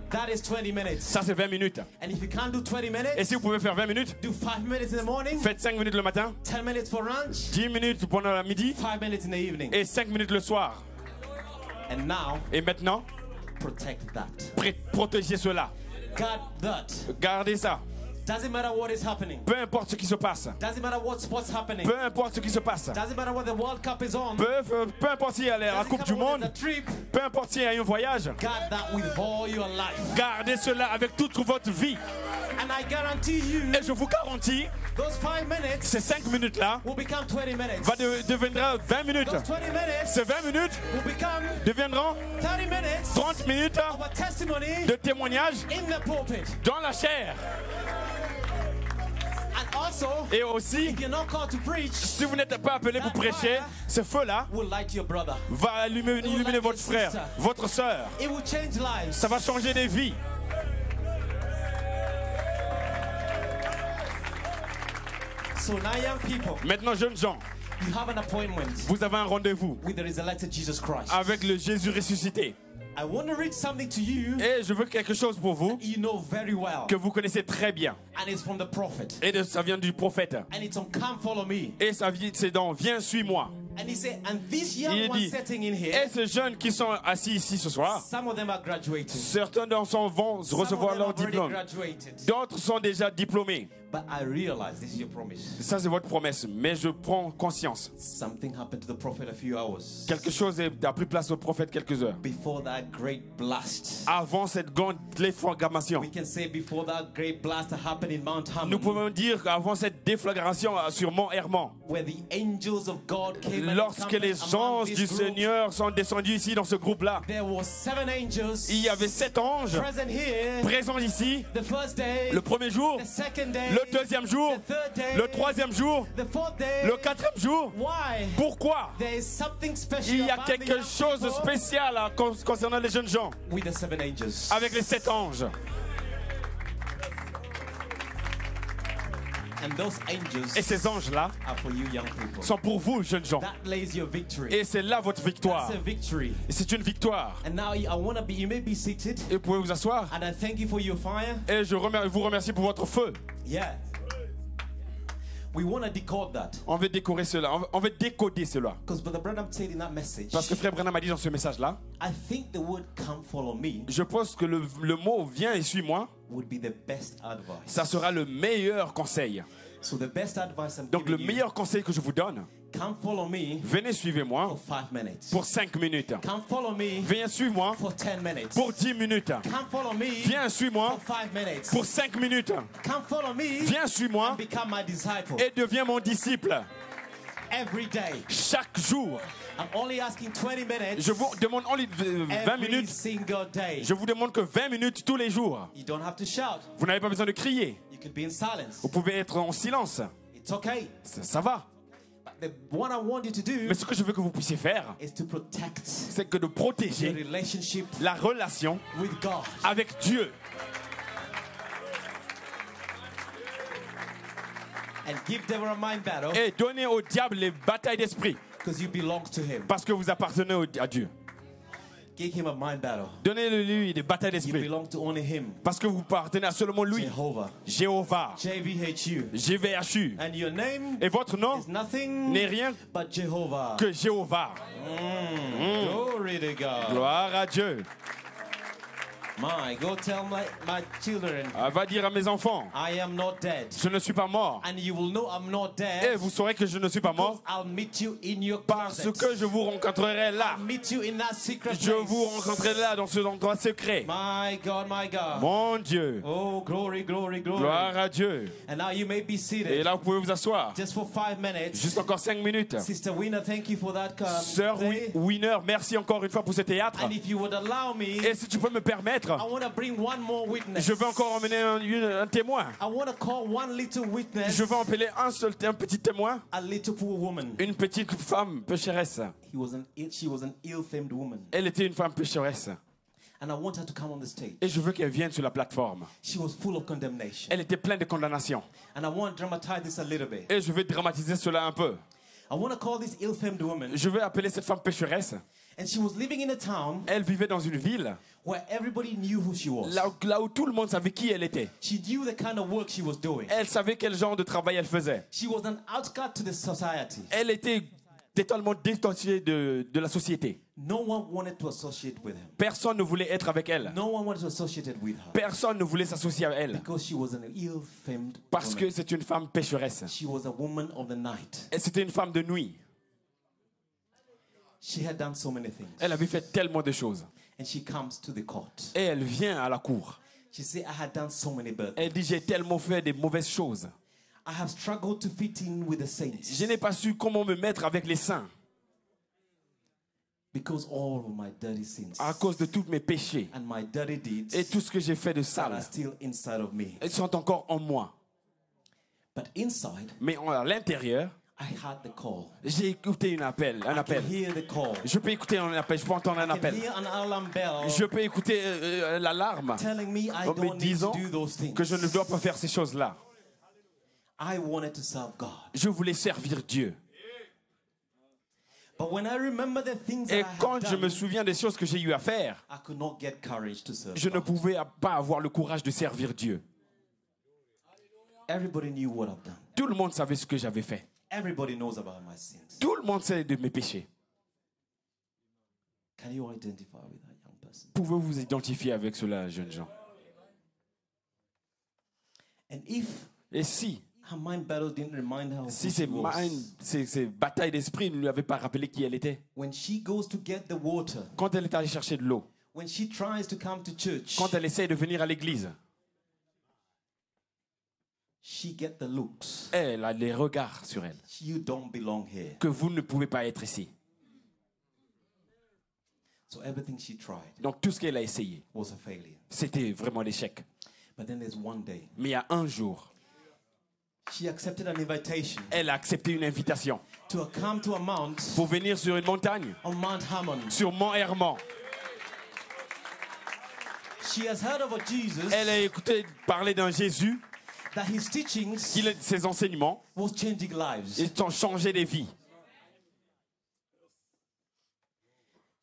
That is 20 minutes. Ça, c'est 20 minutes. And if you can't do 20 minutes, Et si vous pouvez faire 20 minutes, do 5 minutes in the morning, faites 5 minutes le matin, 10 minutes for lunch, 10 minutes pendant la midi 5 minutes in the evening. et 5 minutes le soir. And now, Et maintenant, protect that. protégez cela. Guard that. Gardez ça. Doesn't matter what is happening. Peu importe ce qui se passe. Doesn't matter what sport's happening. Peu importe ce qui se passe. Doesn't matter what the World Cup is on. Peu importe s'il y a la Doesn't Coupe du matter what Monde. is the trip. Peu importe s'il y a un voyage. Guard that with all your life. Gardez cela avec toute votre vie. And I guarantee you, Et je vous garantis, those 5 minutes ces 5 minutes-là will become 20 minutes. deviendra 20 minutes. Those 20 minutes Ces 20 minutes will become deviendront 30 minutes 30 minutes of a testimony de témoignage in the pulpit. dans la chair. And also, Et aussi, if you're not called to preach, si vous n'êtes pas appelé pour prêcher, ce feu-là will light your brother. va illuminer votre frère, votre sœur. It will change lives. Ça va changer des vies. So now, young people, Maintenant, jeunes gens, you have an appointment vous avez un rendez-vous with the resurrected Jesus Christ. avec le Jésus ressuscité. I want to read something to you Et je veux quelque chose pour vous you know very well. que vous connaissez très bien. And it's from the prophet. Et ça vient du prophète. And it's on Come Follow Me. Et c'est dans Viens, suis-moi. And he said, and these Il young ones dit, sitting in et here, ces jeunes qui sont assis ici ce soir, some of them are graduating. certains d'entre eux vont Some recevoir of them leur have already diplôme. graduated. D'autres sont déjà diplômés. But I realize this is your promise. Ça, c'est votre promesse. Mais je prends conscience. Something happened to the prophet a few hours Quelque chose a pris place au prophète quelques heures. before that great blast. Avant cette grande déflagration. We can say before that great blast happened in Mount Nous Hermon, pouvons dire qu'avant cette déflagration sur Mont Hermon, where the angels of God came and lorsque encamped les among anges this du group, Seigneur sont descendus ici dans ce groupe-là, there were 7 angels il y avait 7 anges present here. présents ici. The first day, Le premier jour, the second day, le deuxième jour, the third day, le troisième jour, the fourth day. le quatrième jour. Why? Pourquoi? There is something special Il y a about the quelque young chose de people spécial concernant les jeunes gens with the 7 angels. avec les 7 anges. And those angels Et ces anges-là are for you young people. sont pour vous, jeunes gens. That lays your victory. Et c'est là votre victoire. That's a victory. Et c'est une victoire. And now I want to be, you may be seated. Et vous pouvez vous asseoir. And I thank you for your fire. Et je vous remercie pour votre feu. Yeah. We want to decode that. On veut décorer cela. On veut décoder cela. Because Brother Branham said in that message, Parce que Frère Branham a dit dans ce message-là, I think the word come follow me je pense que le mot viens et suis-moi, would be the best advice. ça sera le meilleur conseil. So the best advice I'm Donc le giving you, meilleur conseil que je vous donne, come follow me venez suivez-moi for 5 minutes. pour 5 minutes. Come follow me Viens suis-moi for 10 minutes. pour 10 minutes. Come follow me Viens suis-moi for 5 minutes. pour 5 minutes. Come follow me Viens suis-moi and become my disciple et deviens mon disciple. every day. Chaque jour, I'm only asking 20 minutes je vous demande only 20 every minutes. single day. Je vous demande que 20 minutes tous les jours. You don't have to shout. Vous n'avez pas besoin de crier. You could be in silence. Vous pouvez être en silence. It's okay. Ça va. But what I want you to do Mais ce que je veux que vous puissiez faire, is to protect c'est que de your protéger relationship la relation with God. avec Dieu. And give devil a mind battle Et donner au diable les batailles d'esprit. because you belong to him. Parce que vous appartenez à Dieu. Give him a mind battle. Donnez-lui des batailles You d'esprit. belong to only him. Parce que vous appartenez à seulement lui. Jehovah. Jéhovah. JVHU. GVHU. And your name Et votre nom is nothing n'est rien but Jehovah. que Jéhovah. Glory to God. Gloire à Dieu. My, go tell my children, Va dire à mes enfants, I am not dead. je ne suis pas mort. And you will know I'm not dead. Et vous saurez que je ne suis pas mort I'll meet you in your parce closet. que je vous rencontrerai là. I'll meet you in that secret Je place. vous rencontrerai là dans ce endroit secret. My God, my God. Mon Dieu. Oh, glory, glory, glory. Gloire à Dieu. And now you may be Et seated. là, vous pouvez vous asseoir. Just for 5 minutes. Juste encore 5 minutes. Sister Wina, thank you for that. Sœur day. Winner, merci encore une fois pour ce théâtre. And if you would allow me, Et si tu peux me permettre, I want to bring one more witness. je veux encore emmener un témoin. I want to call one little witness. Je veux appeler un petit témoin. A little poor woman. Une petite femme pécheresse. She was an ill-famed woman. Elle était une femme pécheresse. And I want her to come on the stage. Et je veux qu'elle vienne sur la plateforme. She was full of condemnation. Elle était pleine de condamnation. And I want to dramatize this a little bit. Et je vais dramatiser cela un peu. I want to call this ill-famed woman. Je vais appeler cette femme pécheresse. And she was living in a town Elle vivait dans une ville where everybody knew who she was. là où tout le monde savait qui elle était. She knew the kind of work she was doing. Elle savait quel genre de travail elle faisait. She was an outcast to the society. Elle était totalement dissociée de la société. No one wanted to associate with her. Personne ne voulait être avec elle. No one wanted to associate with her. Personne ne voulait s'associer à elle. Because she was an ill-famed Parce que woman. c'est une femme pécheresse. She was a woman of the night. Et c'était une femme de nuit. She had done so many things. Elle avait fait tellement de choses. And she comes to the court. Et elle vient à la cour. She said, I had done so many bad things. Elle dit, j'ai tellement fait des mauvaises choses. I have struggled to fit in with the saints. Je n'ai pas su comment me mettre avec les saints. Because all of my dirty sins À cause de tous mes péchés. and my dirty deeds Et tout ce que j'ai fait de are sale. still inside of me. Ils sont encore en moi. But inside, Mais à l'intérieur, I had the call. j'ai écouté un appel. I can hear the call. Je peux écouter un appel. Je peux entendre un I can appel. hear an alarm bell Je peux écouter l'alarme telling me I en me don't need disant to do those things. que je ne dois pas faire ces choses-là. I wanted to serve God. Je voulais servir Dieu. But when I remember the things that Et I had quand je me done, souviens des choses que j'ai eu à faire, I could not get courage to serve je ne God. pouvais pas avoir le courage de servir Dieu. Everybody knew what I've done. Tout le monde savait ce que j'avais fait. Everybody knows about my sins. Tout le monde sait de mes péchés. Can you identify with that young person? Pouvez-vous vous identifier avec cela, jeunes gens? And if Et si her mind battle didn't remind her of who ces she was, ces batailles d'esprit ne lui avaient pas rappelé qui elle était, when she goes to get the water, quand elle est allée chercher de l'eau, when she tries to come to church, quand elle essaye de venir à l'église, she get the looks. elle a les regards sur elle, You don't belong here. que vous ne pouvez pas être ici. So everything she tried Donc tout ce qu'elle a essayé, was a failure. c'était vraiment l'échec. But then there's one day, Mais il y a un jour, she accepted an invitation elle a accepté une invitation to come to a mount pour venir sur une montagne, on Mount Hermon. sur Mont Hermon. She has heard of a Jesus Elle a écouté parler d'un Jésus, that his teachings ses enseignements, was changing lives. ils ont changé des vies.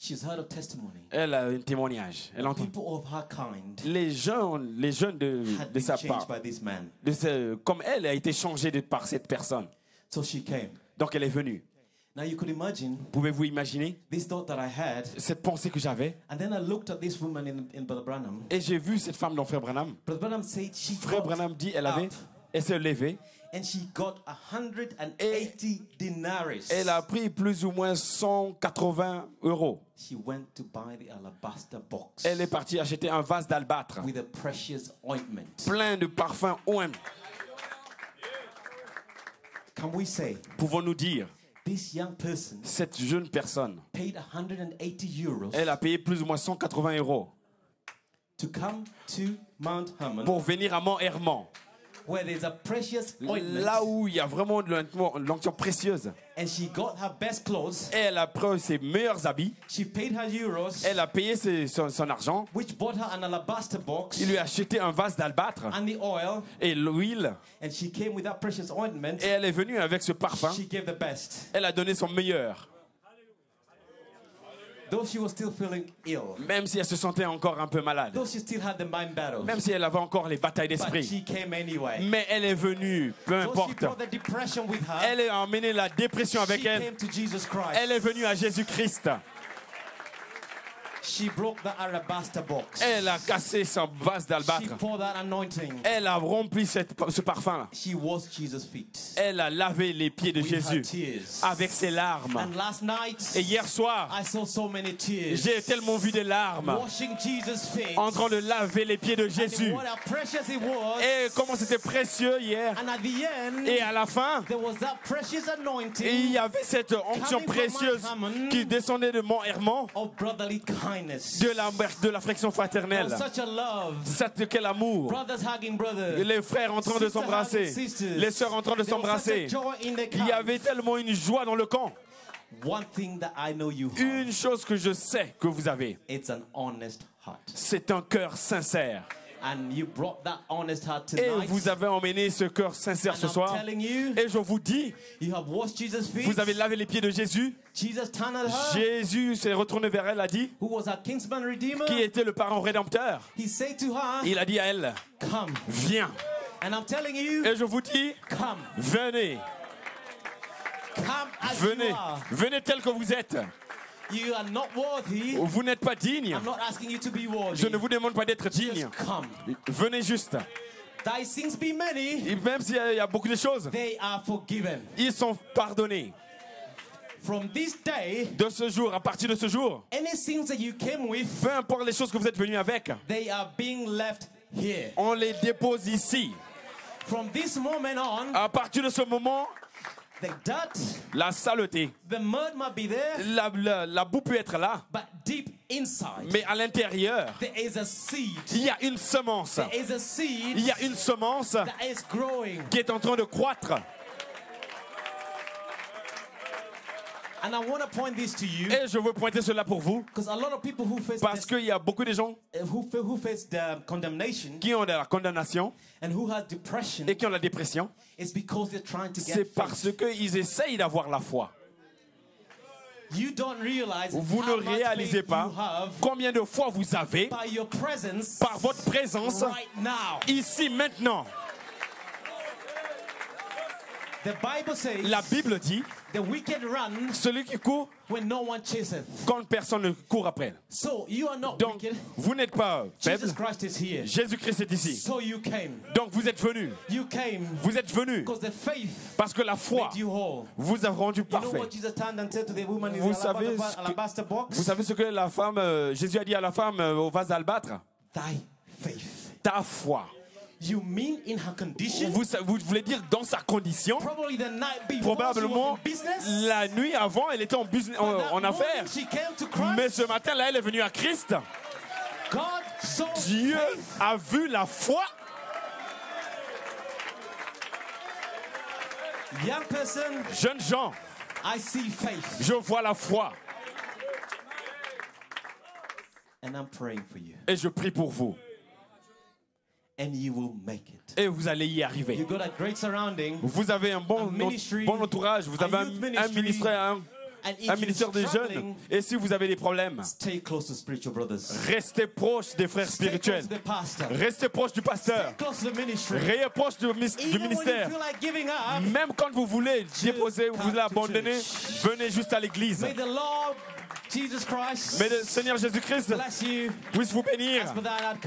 She's heard of testimony. Elle a un témoignage. Elle entend. People of her kind Les jeunes had de been sa changed part, by this man. comme elle a été changée par cette personne. So she came. Donc elle est venue. Now you could imagine Pouvez-vous imaginer this thought that I had, cette pensée que j'avais? and then I looked at this woman in Brother Branham. Et j'ai vu cette femme dans Frère Branham. Brother Branham said she Frère got Branham dit, up elle s'est levée. and she got 180 denarii. Elle a pris plus ou moins 180 €. She went to buy the alabaster box Elle est partie acheter un vase d'albâtre with a precious ointment. plein de parfums oint. Can we say Pouvons-nous dire, this young person cette jeune personne, paid 180 euros elle a payé plus ou moins 180 € to come to Mount Hermon, pour venir à Mont Hermon, where there's a precious ointment, là où il y a vraiment de l'onction précieuse. and she got her best clothes. Et elle a pris ses meilleurs habits. She paid her euros, Elle a payé son argent. which bought her an alabaster box Il lui a acheté un vase d'albâtre and the oil, et l'huile. and she came with that precious ointment. Et elle est venue avec ce parfum. She gave the best, Elle a donné son meilleur. though she was still feeling ill, Même si elle se sentait encore un peu malade. though she still had the mind battle, Même si elle avait encore les batailles but d'esprit. she came anyway. Mais elle est venue, peu Though she importe. brought the depression with her, Elle a emmené la dépression avec she elle. came to Jesus Christ. Elle est venue à Jésus-Christ. She broke the alabaster box. Elle a cassé son vase She d'albâtre. poured that anointing. Elle a rempli ce parfum. She washed Jesus' feet Elle a lavé les pieds de with her Jésus tears. avec ses larmes. And last night, Et hier soir, I saw so many tears. j'ai tellement vu des larmes Washing Jesus' feet. en train de laver les pieds de Jésus. And what a precious it was. Et comment c'était précieux hier. And at the end, Et à la fin, there was that precious anointing il y avait cette onction précieuse qui descendait de Mont Hermon, of brotherly kindness. de l'affection fraternelle. Of such a love. Quel amour. Brothers hugging brothers. Les frères en train de Sisters s'embrasser. hugging sisters. Les sœurs en train de There was such s'embrasser. a joy in the Il y camp. avait tellement une joie dans le camp. One thing that I know you have, Une chose que je sais que vous avez, it's an honest heart. C'est un cœur sincère. And you brought that honest heart Et tonight. vous avez emmené ce cœur sincère ce And I'm soir. telling you, Et je vous dis, you have washed Jesus' feet. vous avez lavé les pieds de Jésus. Jesus turned at her, Jésus s'est retourné vers elle, a dit, who was our kinsman redeemer. qui était le parent rédempteur. He said to her, Il a dit à elle, come. viens. And I'm telling you, Et je vous dis, come. venez, Come as venez, you are. venez tel que vous êtes. You are not worthy. Vous n'êtes pas digne. I'm not asking you to be worthy. Je ne vous demande pas d'être digne. Just come. Venez juste. Thy sins be many, Et même s'il y a beaucoup de choses, they are forgiven. ils sont pardonnés. From this day, De ce jour, à partir de ce jour, any sins that you came with, peu importe les choses que vous êtes venus avec, they are being left here. on les dépose ici. From this moment on, À partir de ce moment, the dirt, la saleté, the mud might be there, la boue peut être là, but deep inside, mais à l'intérieur, there is a seed. il y a une semence. There is a seed Il y a une semence that is growing. qui est en train de croître. And I want to point this to you, Et je veux pointer cela pour vous, because a lot of people who face parce qu'il y a beaucoup de gens who face the condemnation qui ont de la condamnation and who has depression, et qui ont la dépression. it's because they're trying to C'est get faith. parce qu'ils essayent d'avoir la foi. You don't realize Vous how ne much réalisez faith pas you have combien de fois vous avez, by your presence par votre présence, right now. ici maintenant. The Bible says La Bible dit, the wicked run celui qui court when no one chaseth. quand personne ne court après. So you are not Donc, wicked. vous n'êtes pas faible. Jesus Christ is here. Jésus-Christ est ici. So you came. Donc, vous êtes venu. You came Vous êtes venu because the faith parce que la foi made you whole. vous a rendu You know parfait. what Jesus turned and said to the woman in Vous the savez ce que- alabaster box? Vous savez ce que la femme, Jésus a dit à la femme au vase d'albâtre? Thy faith. Ta foi. You mean in her condition? Vous voulez dire dans sa condition? Probably the night before Probablement, she was in business. la nuit avant, elle était en, But that en morning affaires. she came to Christ. Mais ce matin, là, elle est venue à Christ. God saw Dieu faith. a vu la foi. Young person, Jeunes gens, I see faith. je vois la foi. And I'm praying for you. Et je prie pour vous. And you will make it. Et vous allez y arriver. You got a great surrounding. Vous avez un A bon ministry, entourage. Vous avez a youth un ministry. ministère, And if un you're ministère des jeunes. struggling, Et si vous avez des problèmes, stay close to spiritual brothers. restez proche des frères Stay close spirituels. to the pastor. Restez proche du pasteur. Stay close to the ministry. Restez proche du Even when you ministère. feel like giving up, Même quand vous voulez déposer, vous come voulez to abandonner, church. venez juste à l'église. may the Lord Jesus Christ Mais le Seigneur Jésus-Christ bless you puisse vous bénir as Brother Arnott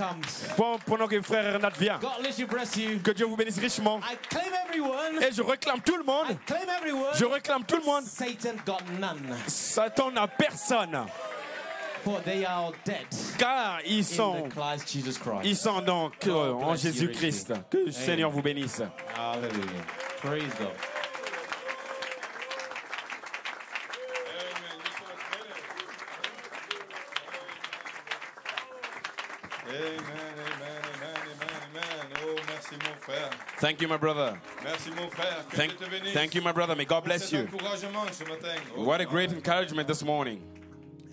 comes. pendant que frère Renat vient. God let you bless you. Que Dieu vous bénisse richement. I claim everyone. Et je réclame tout le I monde. claim everyone. Je réclame tout le monde. Satan got none. Satan n'a personne. For they are all dead Car ils in sont, the Christ Jesus Christ. ils sont donc en bless you Jésus-Christ. richly. Que le Seigneur vous bénisse. Hallelujah. Praise God. Oh, merci mon frère. Thank you, my brother. Merci mon frère. Que Thank, Dieu te bénisse. thank you, my brother. May God Pour bless cet you. encouragement ce matin. Oh, What a great encouragement this morning.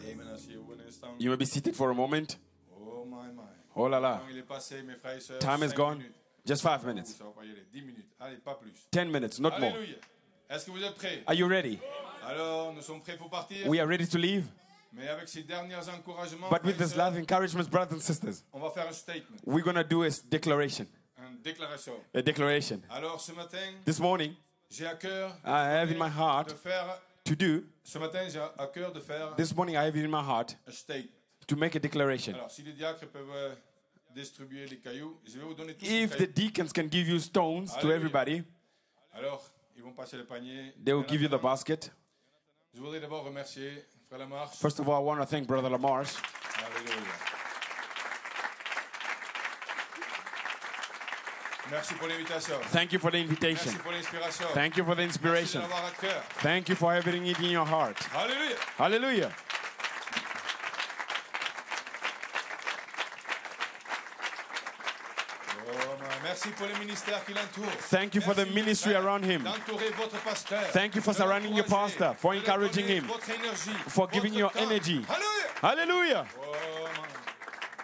Amen. Asseyez-vous un instant. You may be seated for a moment. Oh my my. Oh là là. Le temps, il est passé, mes frères et sœurs. Time is 5 gone. minutes. Just 5 minutes. Ça va pas y aller. 10 minutes. Allez, pas plus. 10 minutes, not more. Alléluia. Est-ce que vous êtes prêts? Are you ready? Alors, nous sommes prêts pour partir. We are ready to leave. Mais avec ces derniers encouragements, But with frères et this sœurs, love encouragements, brothers and sisters, on va faire un statement, we're going to do a declaration. une déclaration. A declaration. Alors, ce matin, This morning, j'ai à cœur I have in my heart de faire. to do, Ce matin, j'ai à cœur de faire this morning I have it in my heart un statement. to make a declaration. Alors, si les diacres peuvent distribuer les cailloux, je vais vous donner tous If les the cailloux. deacons can give you stones to Hallelujah. everybody, Alors, ils vont passer le panier. they will give you the Maintenant, basket. Je voudrais d'abord remercier Frère Lamarche. First of all, I want to thank Brother Lamarche. Alléluia. Merci pour l'invitation. Thank you for the invitation. Merci pour l'inspiration. Thank you for the Merci inspiration. d'avoir à cœur. Thank you for having it in your heart. Alléluia. Hallelujah. Oh, merci pour le ministère qui l'entoure. Thank you for the Merci, ministry frère, around him. d'entourer votre pasteur. Thank you for De surrounding your l'encourager, pastor, for de lui encouraging donner him, votre énergie, for giving votre your temps. energy. Alléluia. Hallelujah. Oh,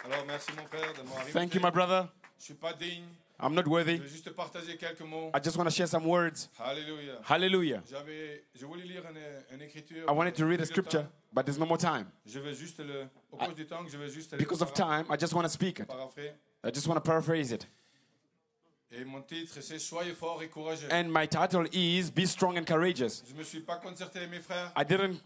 Alors, merci mon frère de m'avoir Thank invité. you, my brother. Je suis pas digne. I'm not worthy. Je vais juste partager quelques mots. I just want to share some words. Alléluia. Hallelujah. Je voulais lire une écriture. I wanted to read a Plus de scripture, temps. but there's no more time. Je vais juste au cause du temps, je vais juste Because of time, I just want to speak it. paraphrer. I just want to paraphrase it. Et mon titre, c'est Soyez forts et courageux. And my title is Be Strong and Courageous. Je me suis pas concerté avec mes frères, I didn't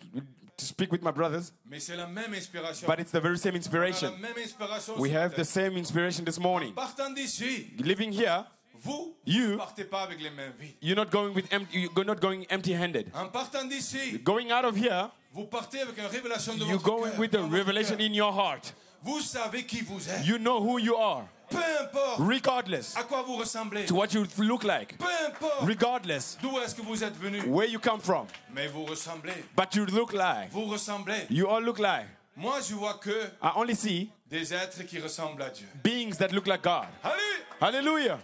speak with my brothers, mais c'est la même inspiration. but it's the very same On a la inspiration. même inspiration. We ce have matin. the same inspiration this morning. Partant d'ici, Living here, vous You- ne partez pas avec les mains vides. you're not going you're not going empty-handed. En partant d'ici, Going out of here, vous partez avec une révélation de you're votre going cœur, with a dans votre revelation cœur. in your heart. Vous savez qui vous êtes. You know who you are, Peu importe regardless à quoi vous ressemblez. to what you look like, Peu importe regardless d'où est-ce que vous êtes venu. where you come from, Mais vous ressemblez. but you look like, Vous ressemblez. you all look like. Moi, je vois que I only see des êtres qui ressemblent à Dieu. beings that look like God. Allez! Hallelujah.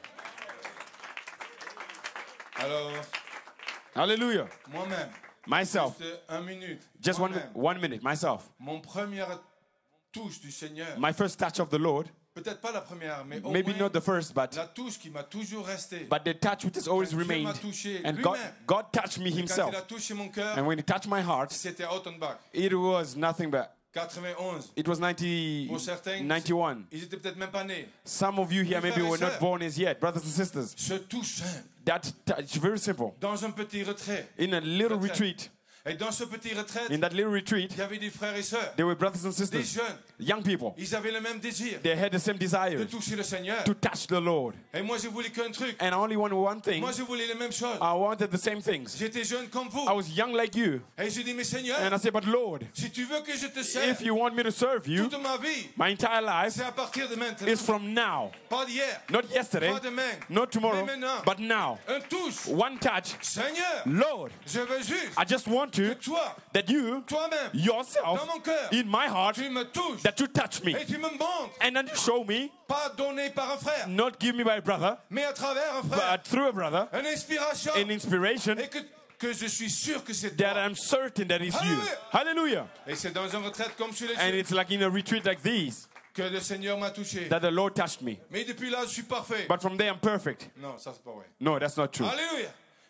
Alors, Hallelujah. moi-même, Myself. juste une minute. Just Moi-même, 1 minute. Myself. mon première touche du Seigneur, My first touch of the Lord. peut-être pas la première, mais au Maybe moins not the first, but la touche qui m'a toujours resté. the touch which has always Quand Dieu m'a remained. touché And lui-même. God touched me Quand himself. il a touché mon cœur, And when he touched my heart, c'était Offenbach, it was nothing but 91. it was 90, Pour certains, 91. ils étaient peut-être même pas nés. Some of you here Mes maybe frères et were not sœurs. born as yet, brothers and sisters. Ce touche simple, That touch, very simple. dans un petit retrait. In a little Retreat. retreat, Et dans ce petit retrait, in that little retreat, il y avait des frères et sœurs, there were brothers and des sisters, jeunes. young people. Ils avaient le même désir They had the same de desire toucher le Seigneur. to touch the Lord. Et moi, je voulais qu'un truc. And I only wanted one thing. Moi, je voulais les mêmes choses. I wanted the same things. J'étais jeune comme vous. I was young like you. Et j'ai dit, mais Seigneur, And I said, but Lord, si tu veux que je te serve if you want me to serve you, toute ma vie, my entire life c'est à partir de maintenant. is from now. Pas d'hier, Not yesterday, pas demain, not tomorrow, mais maintenant. but now. Un touche. One touch. Seigneur, Lord, je veux juste I just want que to toi, that you, toi-même, yourself, dans mon cœur, in my heart, tu me touches that you touch me. et tu me montres, And then you show me, pas donné par un frère, not give me by a brother, mais à travers un frère, but through a brother, une inspiration, an inspiration et que je suis sûr que c'est that toi. I'm certain that it's you. Hallelujah. Hallelujah. Et c'est dans une retraite comme celui-ci And it's like in a retreat like this que le Seigneur m'a touché. that the Lord touched me. Mais depuis là, je suis parfait. But from there, I'm perfect. Non, ça c'est pas vrai. No, that's not true. Alléluia.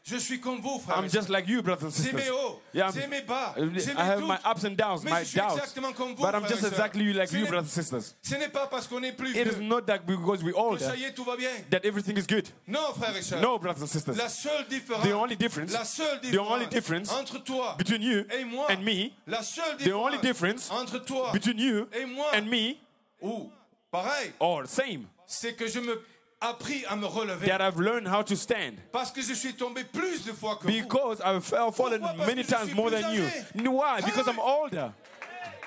Je suis comme vous, frère. I'm just like you, brothers and C'est mes sisters. hauts, Yeah, c'est mes bas, I c'est mes have my doutes. ups and downs, Mais my je suis doubts. exactement comme vous, But I'm frères just et sœurs. exactly like Ce you, n'est- brothers and sisters. Ce n'est pas parce qu'on est plus It is vieux not that because we're que older ça y est, tout va bien. that everything is good. Non, frères et sœurs. No, brothers and sisters. La seule différence, The only difference, la seule the only différence difference entre toi between you et moi, and me, la seule the only difference entre toi between you et moi, and me, ou pareil, or same, c'est que je me appris à me relever that I've learned how to stand. parce que je suis tombé plus de fois que vous. Because I've fallen Pourquoi? Parce many que je times suis more plus than you. âgé. Why? Because I'm older.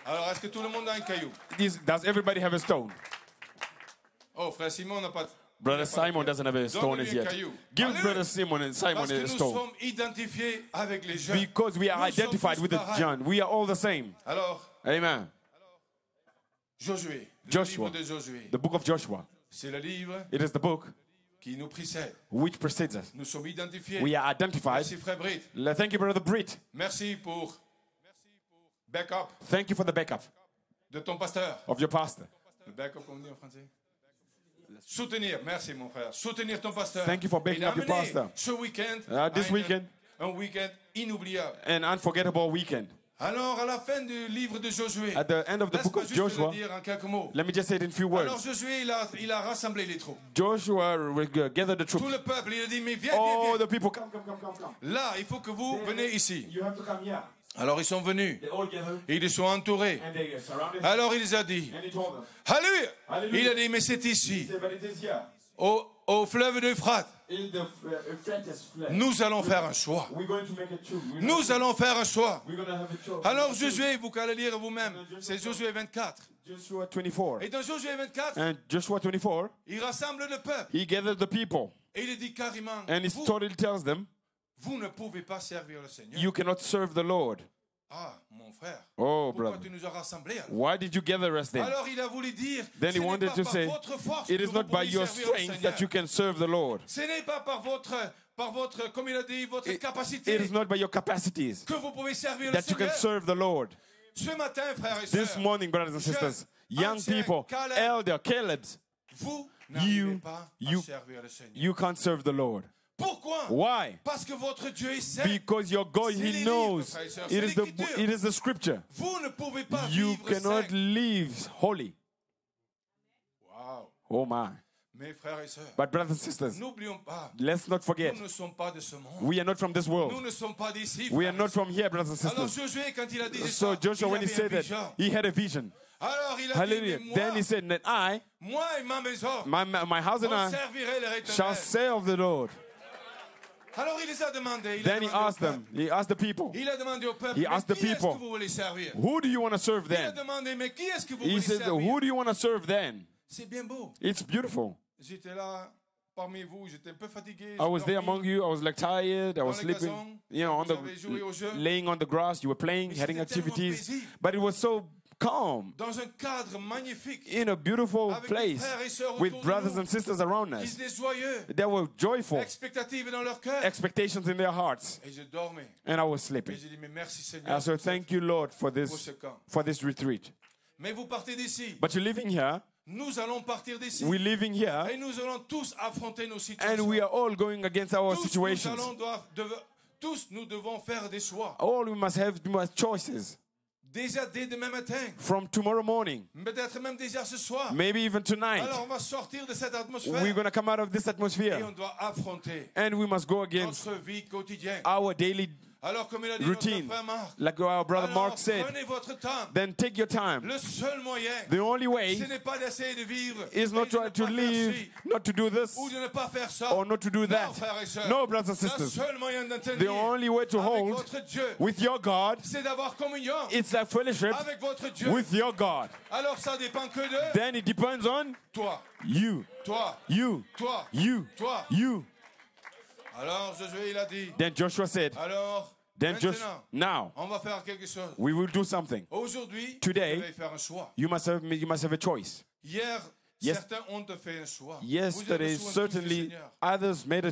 Alors, est-ce que tout le monde a un caillou? Does everybody have a stone? Oh, frère Simon n'a pas. Brother Simon doesn't have a stone as Donne-lui un yet. caillou. Give Alléluia. Brother Simon and Simon Parce que a nous stone. sommes identifiés avec les jeunes. Because we are Nous sommes identified tous with the pareils. John. We are all the same. Alors, Amen. Josué, le Joshua. livre de Josué, The book of Joshua. c'est le livre It is the book qui nous précède. which precedes us. Nous sommes identifiés. We are identified. Merci frère Britt. Thank you, Brother Britt. Merci pour backup Thank you for the backup de ton pasteur. of your pastor. Le backup, comme on dit en français. Soutenir, merci mon frère. Soutenir ton pasteur. Thank you for backing Et up your d'amener pastor. Ce week-end, This weekend, un week-end inoubliable. an unforgettable weekend. Alors, à la fin du livre de Josué, At the end of the book laisse-moi of juste Joshua, le dire en quelques mots. let me just say it in few Alors words. Josué, il a rassemblé les troupes. Joshua gathered the Tout troops. le peuple, il a dit, mais viens, All viens, viens. the people, come. Là, il faut que vous venez ici. You have to come here. Alors ils sont venus. They all gathered Et ils sont entourés. and they surrounded him. Alors il les a dit, And he told them, Alléluia. Alléluia. Il a dit, mais c'est ici, he said, but it is here. au fleuve d'Euphrate, In the Euphrates flood. nous allons faire un choix. We're going to make a choice. Nous allons faire un choix. We're going to have a choice. Alors Josué, vous allez lire vous-même, c'est Josué 24. Joshua 24. Et dans Josué 24, And Joshua 24, il rassemble le peuple. he gathered the people. Et il dit carrément, And he vous, totally tells them, vous ne pouvez pas servir le Seigneur. you cannot serve the Lord. Ah, mon frère, Oh, pourquoi brother. tu nous as rassemblés alors? Why did you gather us then? Alors il a voulu dire, Then he ce n'est wanted pas to par say, votre force it que is vous not by pouvez your servir le strength Seigneur. that you can serve the Lord. Ce n'est pas par votre, comme il a dit, votre It capacité is not by your capacities que vous pouvez servir le that you can Seigneur. serve the Lord. Ce matin, frères et This sœurs, morning, brothers and sisters, young anciens, people, Caleb, elder, Caleb's, vous n'arrivez you- pas you- à servir le Seigneur. you can't serve the Lord. Pourquoi? Why? Parce que votre Dieu est saint. Because your God, C'est les He livres, knows. frères et sœurs, It c'est is the l'Écriture. it is the scripture. Vous ne pouvez pas You vivre cannot saint. live holy. Wow. Oh my. Mes frères et sœurs, But brothers and sisters, n'oublions pas, let's not forget, nous ne sommes pas de ce monde. we are not from this Nous world. ne sommes pas d'ici. We are frères et not sœurs. from here, brothers and Alors sisters. Josué, quand il a dit So ça, Joshua, il when he avait said un that, vision. he had a vision. Alors il a dit, Hallelujah. mais Then moi, he said that I, moi et ma maison, my house and on I, servirait le shall Éternel. serve the Lord. Alors il les a demandé. Then he asked them, he asked the people, Il a demandé au peuple, He mais asked the qui est-ce people, que vous voulez servir? who do you want to serve Il a then? demandé, mais qui est-ce que vous He voulez said, servir? who do you want to serve then? C'est bien beau. It's beautiful. J'étais là parmi vous, j'étais un peu fatigué. I was j'ai there dormi. among you. I was like tired. I was Dans le sleeping. gazon, You know, on vous avez joué au jeu. laying on the grass. You were playing, Mais having c'était tellement activities. paisible. But it was so calm Dans un cadre magnifique, in a beautiful avec des place frères et sœurs with autour de brothers nous, and sisters around qui us. étaient joyeux, They were joyful, expectatives dans leur cœur. expectations in their hearts, Et je dormais. and I was Et sleeping. j'ai dit, mais merci I Seigneur said, thank you, Lord, for pour ce this camp. retreat. Mais vous partez d'ici. But you're living here. Nous allons partir d'ici. We're living here, Et nous allons tous affronter nos and situations. we are all going against our Tous, situations. tous nous devons faire des choix. All we must have choices Déjà dès demain matin. from tomorrow morning, Peut-être même déjà ce soir. maybe even tonight. Alors on va sortir de cette atmosphère. We're going to come out of this Et atmosphere, on doit affronter and we must go against notre vie quotidienne. our daily Alors comme il a dit routine. notre frère Marc. Like our brother Alors, Mark said, prenez votre temps. then take your time. Le seul moyen, The only way ce n'est pas d'essayer de vivre is et not de ne try to pas faire live, ci, not to do this, ou de ne pas faire ça. or not to do that. Non, frères et sœurs. No, brothers and Le sisters. seul moyen d'en tenir The only way to avec hold votre Dieu, with your God, c'est d'avoir communion it's that fellowship avec votre Dieu. with your God. Alors ça dépend que de Then it depends on toi, you, toi, you, toi, you, toi. you. Alors Josué il a dit. Then Joshua said, Alors then maintenant, Joshua, now on va faire quelque chose. we will do something. Aujourd'hui, Today, vous devez faire un choix. You must have a choice. Hier, Yes. certains ont fait un choix. Yesterday, vous avez reçu un touche du certainly Seigneur. others made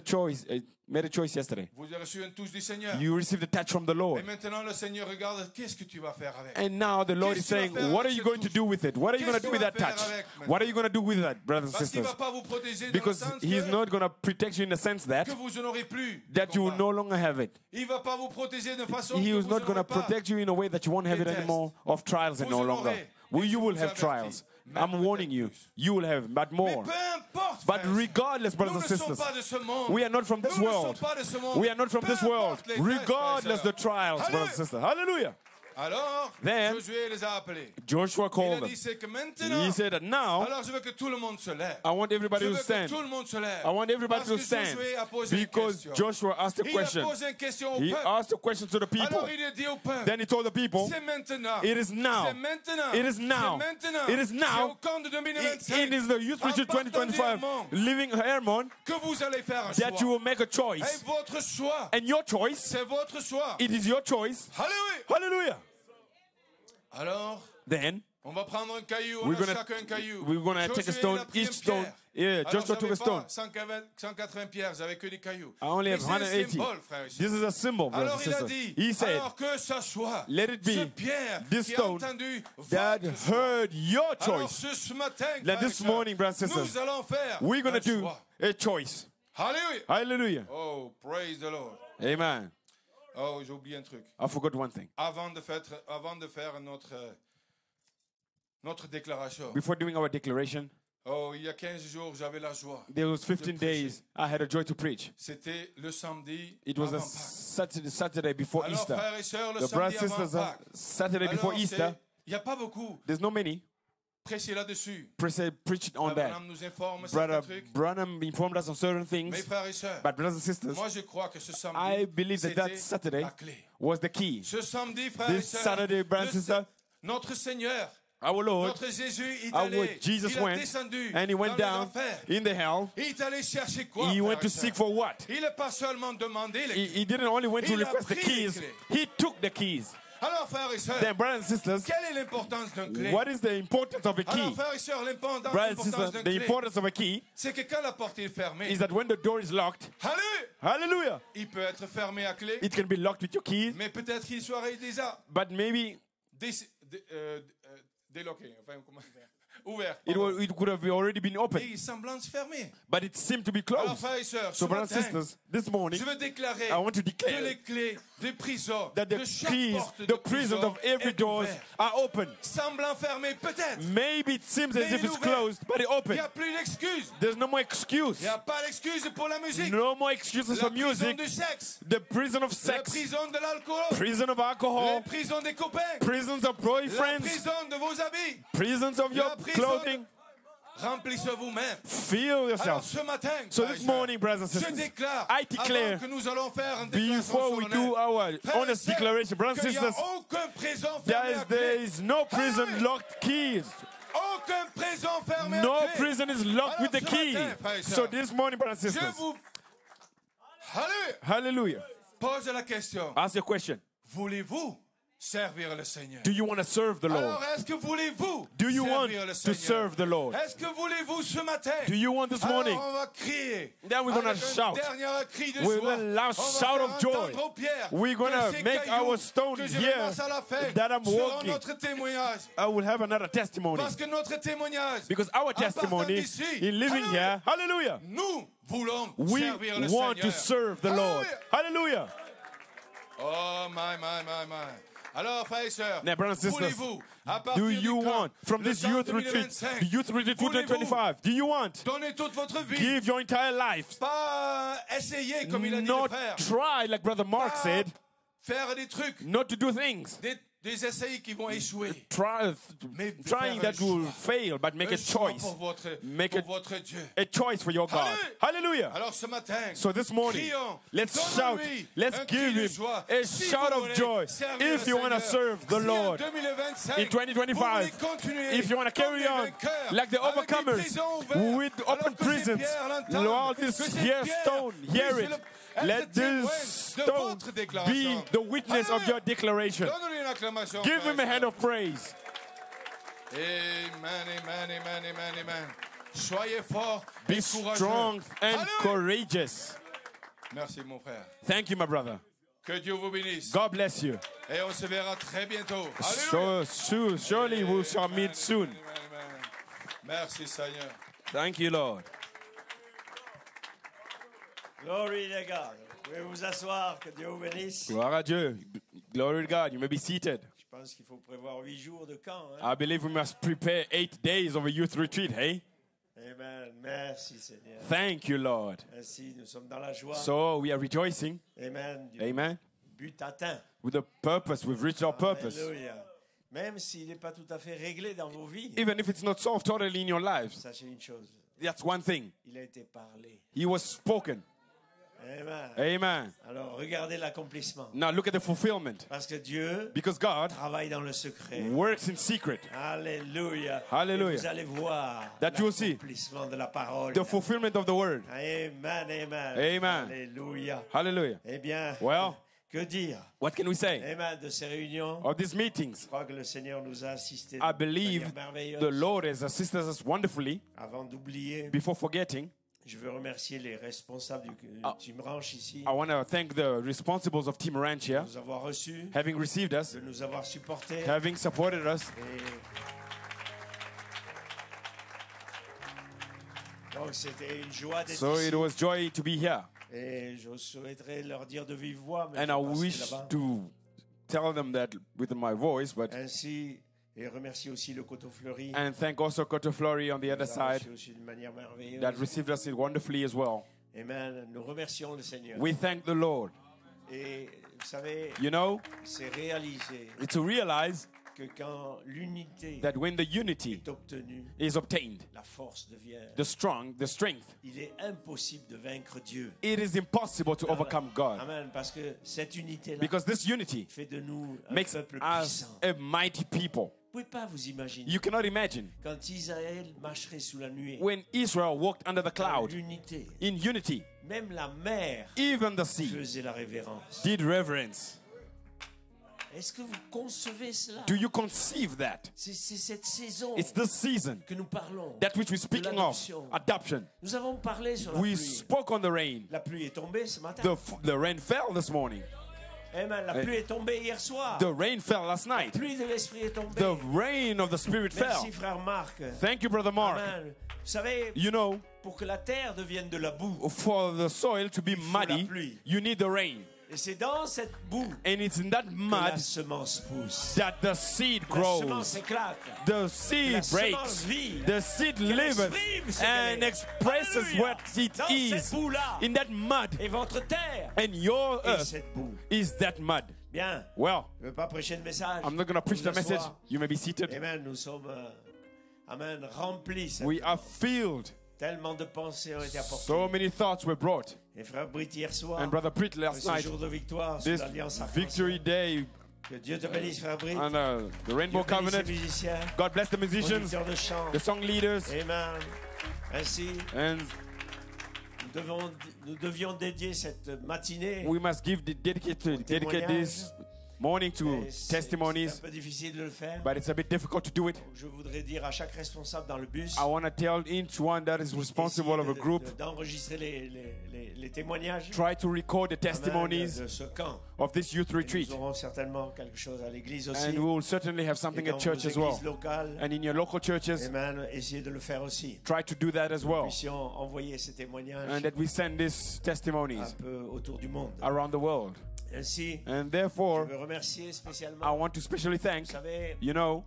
a choice yesterday. Vous avez reçu un touche du Seigneur. You received a touch from the Et Lord. maintenant, le Seigneur regarde, qu'est-ce que tu vas faire avec? And now the Lord is Qu'est-ce que tu saying, vas faire what are avec you cette going to touche? do with it? What are you going to do with that Qu'est-ce que tu vas touch? faire avec maintenant? What are you going to do with that, brothers and Parce qu'il ne va sisters? pas vous protéger dans le Because sens He's que, not going to protect you in the sense that vous n'aurez plus de you will combat. no longer have it. Il ne va pas vous protéger de façon He que is vous not going to n'aurez pas. protect you in a way that you won't have it Des anymore of trials and Vous no en longer. aurez, Well, et you je will vous have avertis, trials. même I'm warning peut-être you. plus. You will have, but Mais more. peu importe, But frères, regardless, brothers nous and ne sommes sisters, pas de ce monde. we are not from this Nous ne world. sommes pas de ce monde. We are not from Peu this world. importe les tests, frères et Regardless the sœurs. trials, brothers and Hallelujah. sisters. Hallelujah. Alors, Then, Josué les a appelés. Joshua Il called a them. dit, c'est que maintenant, He said that now, alors je veux que tout le monde se lève. I want everybody Je to veux que stand. tout le monde se lève. I want everybody Parce to que stand. Josué a posé une Because question. Joshua asked a Il a question. posé une question au He peuple. asked a question to the people. Alors il a dit au peuple, Then he told the people, c'est maintenant. it is now. C'est maintenant. It is now. C'est maintenant. It is now. C'est au camp de 2025. It is the Youth Retreat 2025 living Hermon que vous allez faire un that you choix. will make a Et choice. votre choix, And your choice, c'est votre choix. it is your choice. Alléluia. Hallelujah. Alors, Then on va prendre un caillou, on we're a gonna, chacun un caillou. we're gonna take a Josué, il stone, a pris each une stone. pierre. Yeah, Alors, Joshua took j'avais a stone. pas 180 pierres, j'avais que des cailloux. I only have Mais c'est un 180. symbole, frère et This sœurs. is a symbol, brothers Alors and il a sisters. dit, He said, alors que ça soit let it be ce Pierre this qui a stone entendu that votre choix. heard your Alors choice. ce matin, That frères et this sœurs, morning, brothers and nous sisters, allons faire we're going to un do choix. a choice. Alléluia. Hallelujah. Oh, praise the Lord. Amen. Oh, j'ai oublié un truc. I forgot one thing. Avant de faire notre déclaration. Before doing our declaration, Oh, il y a 15 jours, j'avais la joie. there was 15 days I had a joy to preach. C'était le samedi It was a avant Pâques. Saturday before Alors, Easter. frères et sœurs, le The samedi brothers and avant sisters, Pâques. Saturday before Alors, Easter, il n'y a pas beaucoup there's no many prêché là-dessus. preached on that. Branham nous informe Brother certains trucs. Branham informed us on certain Mes things, frères et sœurs, but brothers and sisters, moi je crois que ce I samedi, believe that c'était Saturday la clé. was the key. Ce samedi, frères et This sœurs, Saturday, brothers and sisters, notre Seigneur, our Lord, notre Jésus, il, our allait, Jesus il a went descendu and he went dans les down enfers. in the hell. Il est allé chercher quoi, He frères went et to sœurs? seek for what? Il n'a pas seulement demandé les clés. He didn't only went to Il a request the pris les keys, clés. he took the keys. Alors, frères et sœurs, Then, brothers and sisters, quelle est l'importance d'un clé? what is the importance of a Alors, key? frères et sœurs, Brothers and l'importance sisters, d'un the clé, importance of a key c'est que quand la porte est fermée, is that when the door is locked, Alléluia, hallelujah, il peut être fermé à clé, it can be locked with your keys, mais peut-être qu'il serait déjà but maybe déloqué, enfin, ouvert. It could have already been open, Et il semblait fermé. but it seemed to be Alors, closed. frères et sœurs, ce So, brothers and matin, sisters, this morning, je veux déclarer I want to que declare les clés des prisons, that the de chaque keys, porte de the prisons prison of every est door ouverte. are open. Semblant fermé, peut-être. Maybe it seems as Mais if il est it's ouvert. closed, but it Il n'y opened. a plus d'excuses. There's no more excuse. Il n'y a pas d'excuses pour la musique. No more excuses La for prison music. du sexe. The prison of La sex, prison de l'alcool. prison of La alcohol, prison des copains. prisons of La boyfriends, prison de vos habits. prisons of your La prison clothing. Remplissez vous-même. Feel Alors yourself. ce matin, So frères et this sœurs, morning, brothers and je sisters, déclare, I declare, avant que nous allons faire une déclaration before we do solennelle, our frères et honest sœurs, declaration, brothers and qu'il n'y a sisters, aucun prison fermé à there clé. is no prison Alléluia. locked keys. Aucun prison fermé No à clé. prison is locked with the Alors, ce key. matin, frères et So sœurs, this morning, brothers and je sisters, vous Alléluia. hallelujah. Pose la question. Ask your question. Voulez-vous servir le Seigneur? Do you want to serve the Lord? Alors, est-ce que voulez-vous Do you want servir le to Seigneur? serve the Lord? Est-ce que voulez-vous ce matin? Do you want this morning? Alors, on va crier. Then we're gonna Avec un shout. dernier cri de With joie. a loud On va shout faire of joy. entendre aux pierres We're que gonna ces make cailloux our stone que je here ramasse à la fin that I'm seront walking. notre témoignage. I will have another testimony. Parce que notre témoignage, Because our en partant testimony d'ici, in living Alléluia, here, hallelujah, nous voulons we servir le want Seigneur. to serve the Lord. Alléluia. Hallelujah. Oh, my. Alors, frères et sœurs, Now, brothers and sisters, voulez-vous, à partir do du you camp, want, from le this camp youth retreat, 2025, the youth retreat voulez-vous 2025, do you want donner toute votre vie, give your entire life, pas essayer, comme il a dit not le frère, try, like Brother Mark pas said, faire des trucs, not to do things, des essais qui vont échouer. trying faire that un will choix. fail, but make Un a choix choice. pour votre, Make pour votre Dieu. a choice for your God. Hallelujah. Hallelujah. Alors ce matin, So this morning, crions, let's donnons-lui shout, let's un give cri de him joie. a Si shout vous of voulez joy. servir If le you want to Seigneur, serve the si Lord en 2025, in 2025, vous voulez continuer if you want to carry comme on des vainqueurs, like the avec des overcomers prisons ouvertes, with alors open que ces prisons, pierres l'entendent, all que this ces here pierres stone, hear puissent it. être Let témoins this de stone votre déclaration. be the witness of your Alléluia. declaration. Donne-lui une acclamation. Give frères him a et hand sœurs. of praise. Amen. Soyez forts Be et courageux. strong and Alléluia. courageous. Merci mon frère. Thank you, my brother. Que Dieu vous bénisse. God bless you. Et on se verra très bientôt. Alléluia. Surely we shall meet soon. Amen. Merci Seigneur. Thank you, Lord. Glory to God. Vous pouvez vous asseoir, que Dieu vous bénisse. Gloire à Dieu. Glory to God. You may be seated. Je pense qu'il faut prévoir 8 jours de camp. Hein? I believe we must prepare 8 days of a youth retreat, hey? Amen. Merci Seigneur. Thank you, Lord. Merci, nous sommes dans la joie. So we are rejoicing, Amen. Du amen, but atteint. with the purpose. We've reached our purpose. Alléluia. Même s'il n'est pas tout à fait réglé dans vos vies, Even if it's not solved totally in your lives, sachez une chose, that's one thing. il a été parlé. He was spoken. Amen. Amen. Alors regardez l'accomplissement. Now look at the fulfillment. Parce que Dieu Because God travaille dans le secret. works in secret. Alléluia. Hallelujah. Et vous allez voir That you will see l'accomplissement de la parole. the fulfillment of the word. Amen, amen. Amen. Alléluia. Hallelujah. Eh bien, Well, que dire? what can we say Amen. De ces réunions, of these meetings? je crois que le Seigneur nous a assistés I de believe manière merveilleuse. the Lord has assisted us wonderfully. Avant d'oublier, Before forgetting, je veux remercier les responsables du Team Ranch ici I want to thank the responsibles of Team Ranch here, de nous avoir reçus, having received us, de nous avoir supportés. having supported us. Donc c'était une joie d'être So ici. it was joy to be here. Et je souhaiterais leur dire de vive voix, mais And je I passerai wish là-bas. to tell them that with my voice, but Ainsi, et remercier aussi le Coteau Fleuri. and thank also Cote Fleury on the other Nous a side reçus aussi d'une manière merveilleuse. that received us wonderfully as well. Amen. Nous remercions le Seigneur. We thank the Lord. Et vous savez, You know, c'est réalisé to realize que quand l'unité that when the unity est obtenue, is obtained, la force devient. the strength, Il est impossible de vaincre Dieu. it is impossible to overcome God. Amen. Parce que cette unité-là Because this unity fait de nous un makes peuple us puissant. a mighty people. Vous ne pouvez pas vous imaginer. You cannot imagine Quand Israël marcherait sous la nuée, when Israel walked under the dans cloud l'unité, in unity, même la mer even the sea faisait la révérence. did reverence. Est-ce que vous concevez cela? Do you conceive that? C'est cette saison It's this season, que nous parlons. that which we're speaking of, l'adoption. adoption. Nous avons parlé sur la We pluie. spoke on the rain. La pluie est tombée ce matin. The rain fell this morning. Amen. La pluie est tombée hier soir. The rain fell last La night. pluie de l'Esprit est tombée. The rain of the Spirit fell. Merci, frère Marc. Thank you, Brother Mark. Amen. Vous savez, You know, pour que la terre devienne de la boue, for the soil to be faut la muddy, pluie. you need the rain. et c'est dans cette boue And it's in that que mud la semence pousse. that the seed La semence grows. éclate. The seed La semence breaks. vit. The seed Qu'elle liveth exprime ce and qu'elle est. expresses Alléluia. what it Dans is cette boue-là. in that mud. Et votre terre And your est earth cette boue. is that mud. Bien. Well, Je ne veux pas prêcher le message. I'm not going to preach the Vous message. asseoir. You may be seated. Amen. Nous sommes amen, remplis. We are filled. Tellement de pensées ont été apportées. So many thoughts were brought. Et frère Britt hier soir, And Brother Prit last ce night, jour de victoire sous this l'Alliance victory day Que Dieu te bénisse, frère Britt. and the Rainbow Dieu bénisse les Covenant. musiciens, God bless the musicians, conducteurs de chant. the song leaders, Amen. Ainsi, and nous devions dédier cette matinée. we must dedicate this morning to C'est testimonies, un peu difficile de le faire. but it's a bit difficult to do it. Je voudrais dire à chaque responsable dans le bus I want to tell each one that is responsible of a group, d'enregistrer les témoignages try to record the Amen, testimonies de ce camp. of this youth Et retreat. nous aurons certainement quelque chose à l'église aussi. And we will certainly have Et something dans at church vos as well. églises locales. And in your local churches, Amen. Essayez de le faire aussi. try to do that as Nous well. puissions envoyer ces témoignages And that we send these un testimonies peu autour du monde. around the world. Ainsi, And je therefore, veux remercier I spécialement. want to specially Vous thank, savez, you know,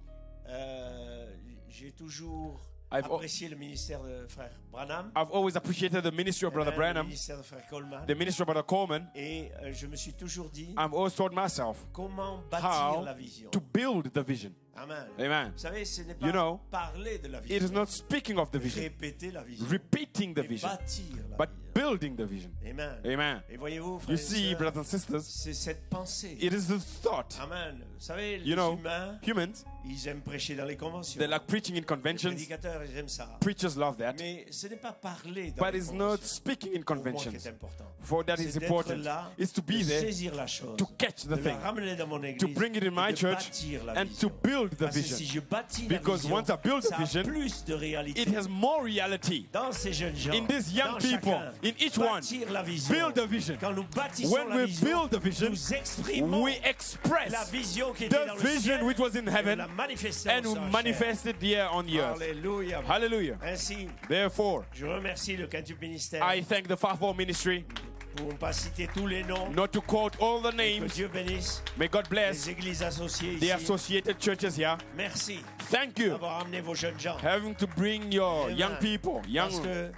j'ai toujours I've al- apprécié le ministère de frère Branham, I've always appreciated the ministry of Brother le Branham, ministère de frère Coleman. the ministry of Brother Coleman. Et je me suis toujours dit I've always told myself comment bâtir how la vision. to build the vision. Amen. Amen. Vous savez, ce n'est pas You know, parler de la It is vision, not speaking of the vision, répéter la vision, repeating the mais vision, bâtir la but vision. building the vision. Amen. Amen. Et voyez-vous, frères You et see, sœurs, brothers and sisters, c'est cette pensée. it is the thought. Amen. Vous savez, les You know, humains, humans, ils aiment prêcher dans les conventions. they like preaching in Les conventions. prédicateurs, ils aiment ça. Preachers love that. Mais ce n'est pas parler dans But les it's not conventions. speaking in Pour moi qui conventions. est important. For that C'est is d'être important. là, Is to be de there, saisir la chose, to catch the de la thing, ramener dans mon église, to bring it in my et de church, bâtir la and vision. to build the Parce que si vision. je bâtis la Because vision, once I build the ça a vision, plus de réalité. It has more reality. Dans ces jeunes gens, In these young dans people, chacun, in each one, bâtir la vision. build the vision. Quand nous bâtissons When la we vision, build the vision, nous exprimons we express la vision qui était the dans le vision ciel which was in et heaven la manifestons and we en manifest it here on the chair. earth. Alléluia. Hallelujah. Ainsi, Therefore, je remercie le quintuple ministère I thank the Fivefold Ministry, pour ne pas citer tous les noms. not to quote all the Que names. Dieu bénisse May God bless les églises associées the ici. associated churches here. Merci Thank you. d'avoir amené vos jeunes gens. Having to bring your Amen. young people, young, Parce que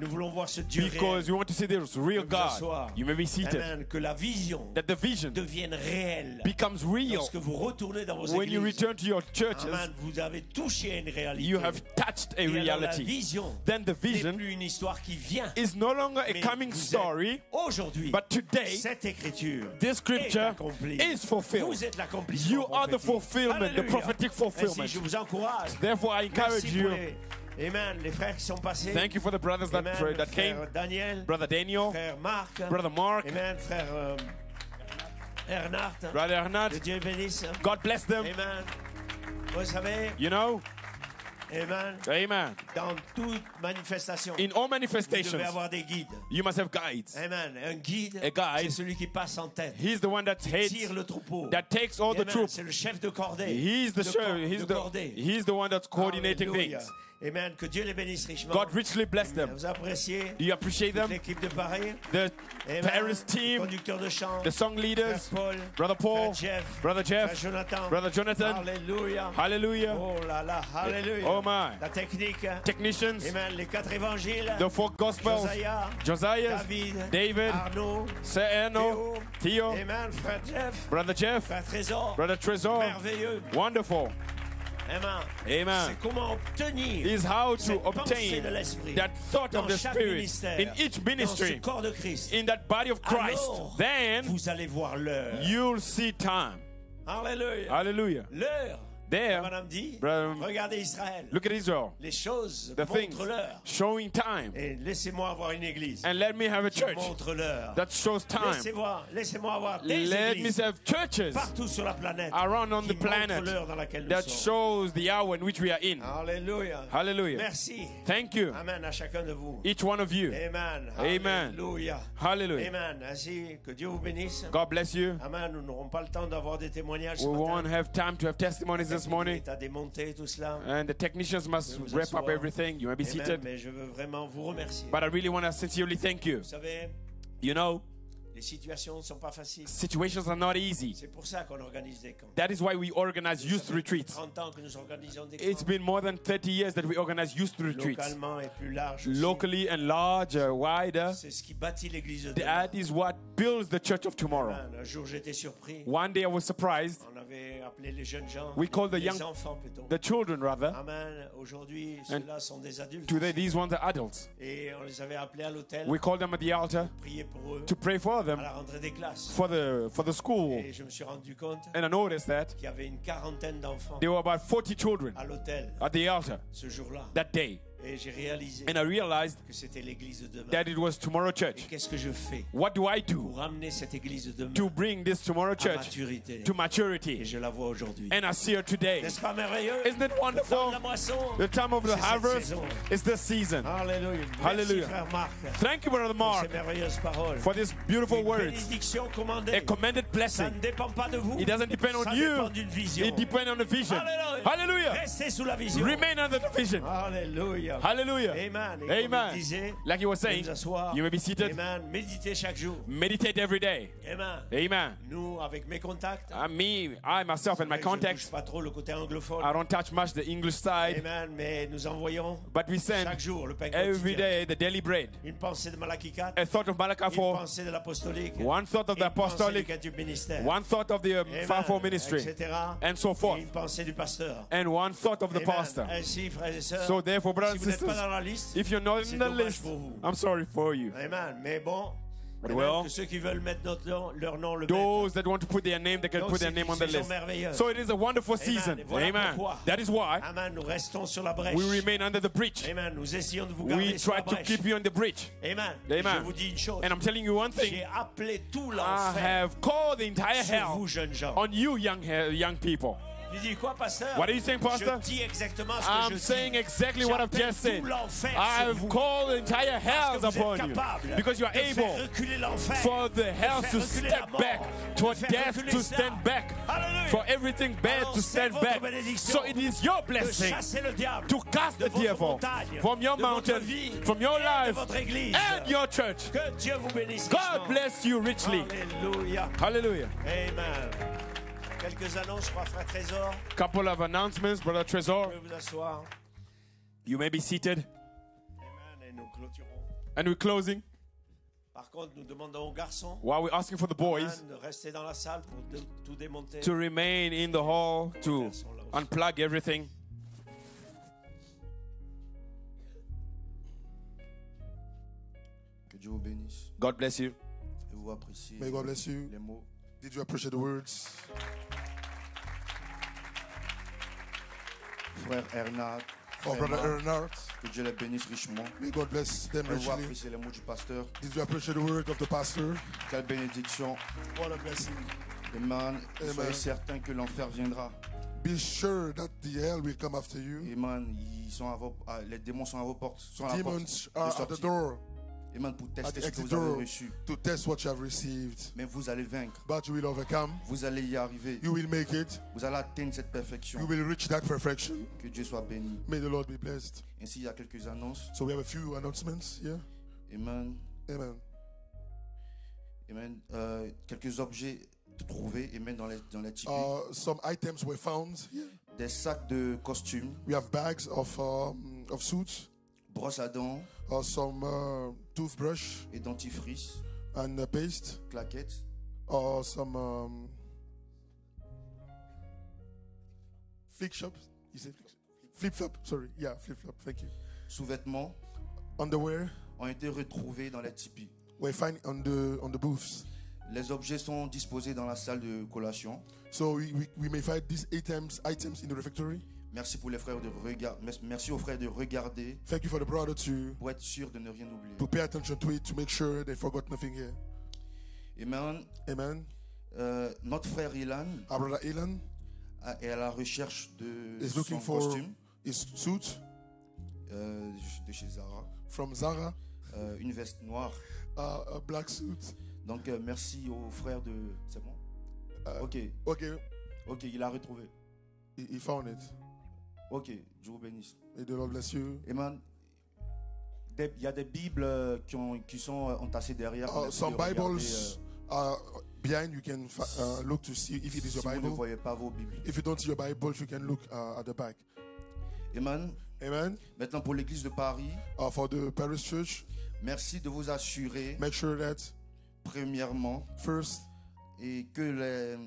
nous voulons voir ce Dieu réel. because we want to see this real Vous God. asseoir. You may be seated. Amen. Que la vision That the vision devienne réelle. becomes real. Lorsque vous retournez dans vos When you églises, return to your churches, Amen, vous avez touché à une réalité. you have touched a Et alors, la reality. vision Then the n'est vision plus une histoire qui vient. is no longer a Mais coming vous êtes story, aujourd'hui, but today, cette écriture this est scripture accomplie. is fulfilled. Vous êtes l'accomplissement You are the prophétique. fulfillment, the Alléluia. prophetic fulfillment. Ainsi, je vous encourage. Therefore, I encourage Merci pour you. Amen, les frères qui sont passés. Thank you for the brothers that, Amen, that frère came. Daniel, Brother Daniel, frère Marc, Brother Mark, Amen, frère Ernard. Brother Hernat. Que Dieu bénisse. God bless them. Amen. Vous savez, You know, Amen, amen. dans toute manifestation, In all vous manifestations, devez avoir des guides. you must have guides. Amen. Un guide, A guide. c'est celui qui passe en tête, He's the one that heads, tire le troupeau. that takes all the Amen. troops. C'est le chef de cordée. He's the de chef. de cordée. He's the one that's coordinating Alléluia. things. Amen. Que Dieu les bénisse richement. God richly bless them. Vous appréciez Do you appreciate them? l'équipe de Paris. The Amen. Paris team, Conducteur de chant. the song Frère leaders, Paul. Brother Paul, Frère Jeff. Brother Frère Jeff, Jonathan. Brother Jonathan. Alléluia. Hallelujah. Oh là là. Alléluia. Oh my. La technique. Technicians, Amen. Les 4 évangiles. the 4 Gospels, Josiah. Josiah, David. David, Arnaud. Sereno, Theo, Amen. Frère Jeff. Brother Jeff, Frère Trésor. Brother Trésor. Merveilleux. Wonderful. Amen. Amen. C'est comment obtenir Is how to cette pensée obtain de l'esprit that thought dans of the chaque Spirit ministère, in each dans ce ministry, corps de Christ. in that body of Christ. Alors, Then vous allez voir l'heure. you'll see time. Alléluia. Hallelujah. L'heure There, Madame dit, Brother, regardez Israël. look at Israel. Les choses The things montrent-leur. showing time. Et laissez-moi avoir une église And let me have a qui church montre-leur. that shows time. Laissez-moi avoir des Let me églises have churches partout sur la planète around on qui the planet montrent l'heure dans laquelle nous that sommes. shows the hour in which we are in. Alléluia. Hallelujah. Merci. Thank you, Amen à chacun de vous. each one of you. Amen. Amen. Alléluia. Hallelujah. Amen. Ainsi que Dieu vous bénisse. God bless you. Amen. Nous n'aurons pas le temps d'avoir des témoignages ce We matin. won't have time to have testimonies this morning. À démonter tout cela. And the technicians must Vous wrap up asseoir. everything. You may be Amen. seated. Mais je veux vraiment vous remercier. But I really want to sincerely thank you. Vous savez, You know, les situations ne sont pas faciles. situations are not easy. C'est pour ça qu'on organise des camps. That is why we organize Ça youth fait retreats. 30 ans que nous organisons des It's camps. been more than 30 years that we organize youth retreats. Localement et plus large aussi. Locally and larger, wider. C'est ce qui bâtit l'église de demain. That is what builds the church of tomorrow. Amen. Un jour j'étais surpris. One day I was surprised. On avait appelé les jeunes gens, We called the les young- enfants plutôt. The children, rather. Amen. Aujourd'hui, And ceux-là sont des adultes. Today, these ones are adults. Et on les avait appelés à l'hôtel, We called them at the altar prier pour eux to pray for à them la rentrée des classes. for the school. Et je me suis rendu compte And I noticed that qu'il y avait une quarantaine d'enfants there were about 40 children à l'hôtel at the altar ce jour-là. that day. Et j'ai réalisé And I realized que c'était l'église de demain. that it was Tomorrow Et Church. qu'est-ce que je fais What do I do pour ramener cette église de demain to bring this Tomorrow à Church maturité? to Et maturity? je la vois aujourd'hui. And I see her today. N'est-ce pas merveilleux? Isn't it Le temps wonderful? de la moisson. The time of the C'est cette harvest saison. is this season. Alléluia. Hallelujah. Merci, frère Marc, Thank you, Brother pour ces Mark, merveilleuses paroles. for these beautiful Une words. bénédiction commandée. A commended Ça blessing. ne dépend pas de vous. It doesn't depend Ça on dépend you. d'une vision. It depends on the vision. Alléluia. Hallelujah. Restez sous la vision. Remain under the vision. Alléluia. Hallelujah. Amen. Et comme Amen. il disait, Like you were vous saying, vous asseoir. you may be seated. Amen. Méditez chaque jour. Meditate every day. Amen. Amen. Nous, avec mes contacts, I myself and my je ne touche contacts, pas trop le côté anglophone. I don't touch much the English side, Amen. Mais nous envoyons but we send chaque jour le pain every quotidien. day the daily bread. Une pensée de Malachie 4. A thought of Malachi Une 4, pensée de l'apostolique. one thought of the Une pensée du apostolic, quête du ministère. one thought of the Amen. fivefold ministry, Etc. and so Et forth, une pensée du pasteur. and one thought of the Amen. pastor. Ainsi, frères et sœurs, So therefore, brothers si and vous n'êtes pas sisters, dans la liste, if you're not c'est in the dommage list, pour vous. I'm sorry for you. Amen. Mais bon, But amen, well, que ceux qui veulent mettre leur nom le mettent. those that want to put their name, they can Donc, put their c'est name une on the saison list. merveilleuse. So it is a wonderful Amen. season. Et voilà Amen. pourquoi. That is why Amen. Nous restons sur la brèche. we remain under the breach. Amen. Nous essayons de vous garder We sur la try to brèche. keep you on the breach. Amen. Amen. Je vous dis une chose. And I'm telling you one thing. J'ai appelé tout I l'enfer have called the entire sur hell vous, jeunes gens. on you, young people. Tu dis quoi, pasteur? What are you saying, pastor? Je dis exactement ce que I'm je saying dis. exactly what I've J'appelle just said. tout l'enfer sur I've vous. called the entire Parce hell que vous upon êtes you capable because you are de faire able reculer l'enfer, for the hell de to faire reculer la step mort, back, de for faire death reculer to ça. stand back, Alléluia. for everything bad Alors, to c'est stand votre back. bénédiction So it is your de blessing chasser le diable to cast de the votre devil montagne, from your de votre mountain, vie from your et de life, votre église. and your church. Que Dieu vous bénisse. God richement. bless you richly. Alléluia. Hallelujah. Amen. Quelques annonces, je crois, frère Trésor. Couple of announcements, Brother Vous Trésor. pouvez vous asseoir. You may be seated. Amen. Et nous clôturons. And we're closing. Par contre, nous demandons aux garçons While we're asking for the boys amen, de rester dans la salle pour tout démonter. to remain in the hall to unplug everything. Que Dieu vous bénisse God bless you. et vous appréciez May God bless you. les mots. Did you appreciate the words? Frère Ernard, Oh, frère Brother Marc, Ernard, que Dieu les bénisse richement. may God bless them Et vous richly. appréciez les mots du pasteur. Did you appreciate the word of the pastor? Quelle bénédiction. What a blessing. Amen. Amen. Soyez certains que l'enfer viendra. Be sure that the hell will come after you. Amen. Les démons sont à vos portes. Sont à la porte Demons de are at the sortie. door Amen. Pour at tester the ce que exit vous avez door reçu. to test what you have received. Mais vous allez vaincre. But you will overcome. Vous allez y arriver. You will make it. Vous allez atteindre cette perfection. You will reach that perfection. Que Dieu soit béni. May the Lord be blessed. Ainsi, il y a quelques annonces. So we have a few announcements here. Amen. Amen. Amen. Quelques objets trouvés. Amen. Dans les tipis. Some items were found here. Des sacs de costumes. We have bags of suits, Brosse à dents some toothbrush et dentifrice. and paste, Claquettes. some flip shop. You say flip flop? Sorry, yeah, flip flop. Thank you. Sous-vêtements Underwear ont été retrouvés dans les tipis. were found on the booths. Les objets sont disposés dans la salle de collation. So we may find these items in the refectory. Merci pour les frères de regarder. Merci aux frères de regarder Thank you for the brother to pour être sûr de ne rien oublier. pay attention to it, to make sure they forgot nothing here. Amen. Amen. Notre frère Ilan Our brother Elan est à la recherche de is son looking for costume his suit de chez Zara. from Zara, Une veste noire. a black suit. Donc merci aux frères de... C'est bon? Ok, Okay, il a retrouvé. he found it. Ok, Dieu vous bénisse. May the Lord bless you. Amen. Il y a des Bibles qui sont entassées derrière. Some Bibles behind, you can look to see if it is Si your vous ne Bible. voyez pas vos Bibles. If you don't see your Bible, you can look at the back. Amen. Amen. Maintenant pour l'église de Paris, For the Paris Church, merci de vous assurer, make sure that premièrement, first et que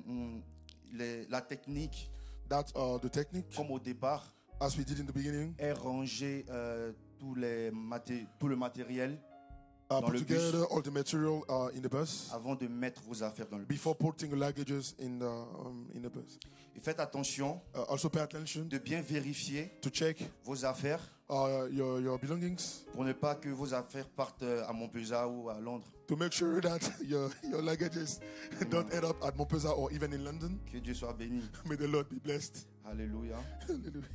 la technique, that the technique, comme au départ, as we did in the beginning, ait rangé tout le matériel dans put le bus together all the material in the bus avant de mettre vos affaires dans le bus. before putting the luggages in the bus. Et faites attention Also pay attention de bien vérifier to check vos affaires your belongings, pour ne pas que vos affaires partent à Montpellier ou à Londres. to make sure that your luggages don't end up at Montpellier or even in London. Que Dieu soit béni. May the Lord be blessed. Alléluia. Hallelujah.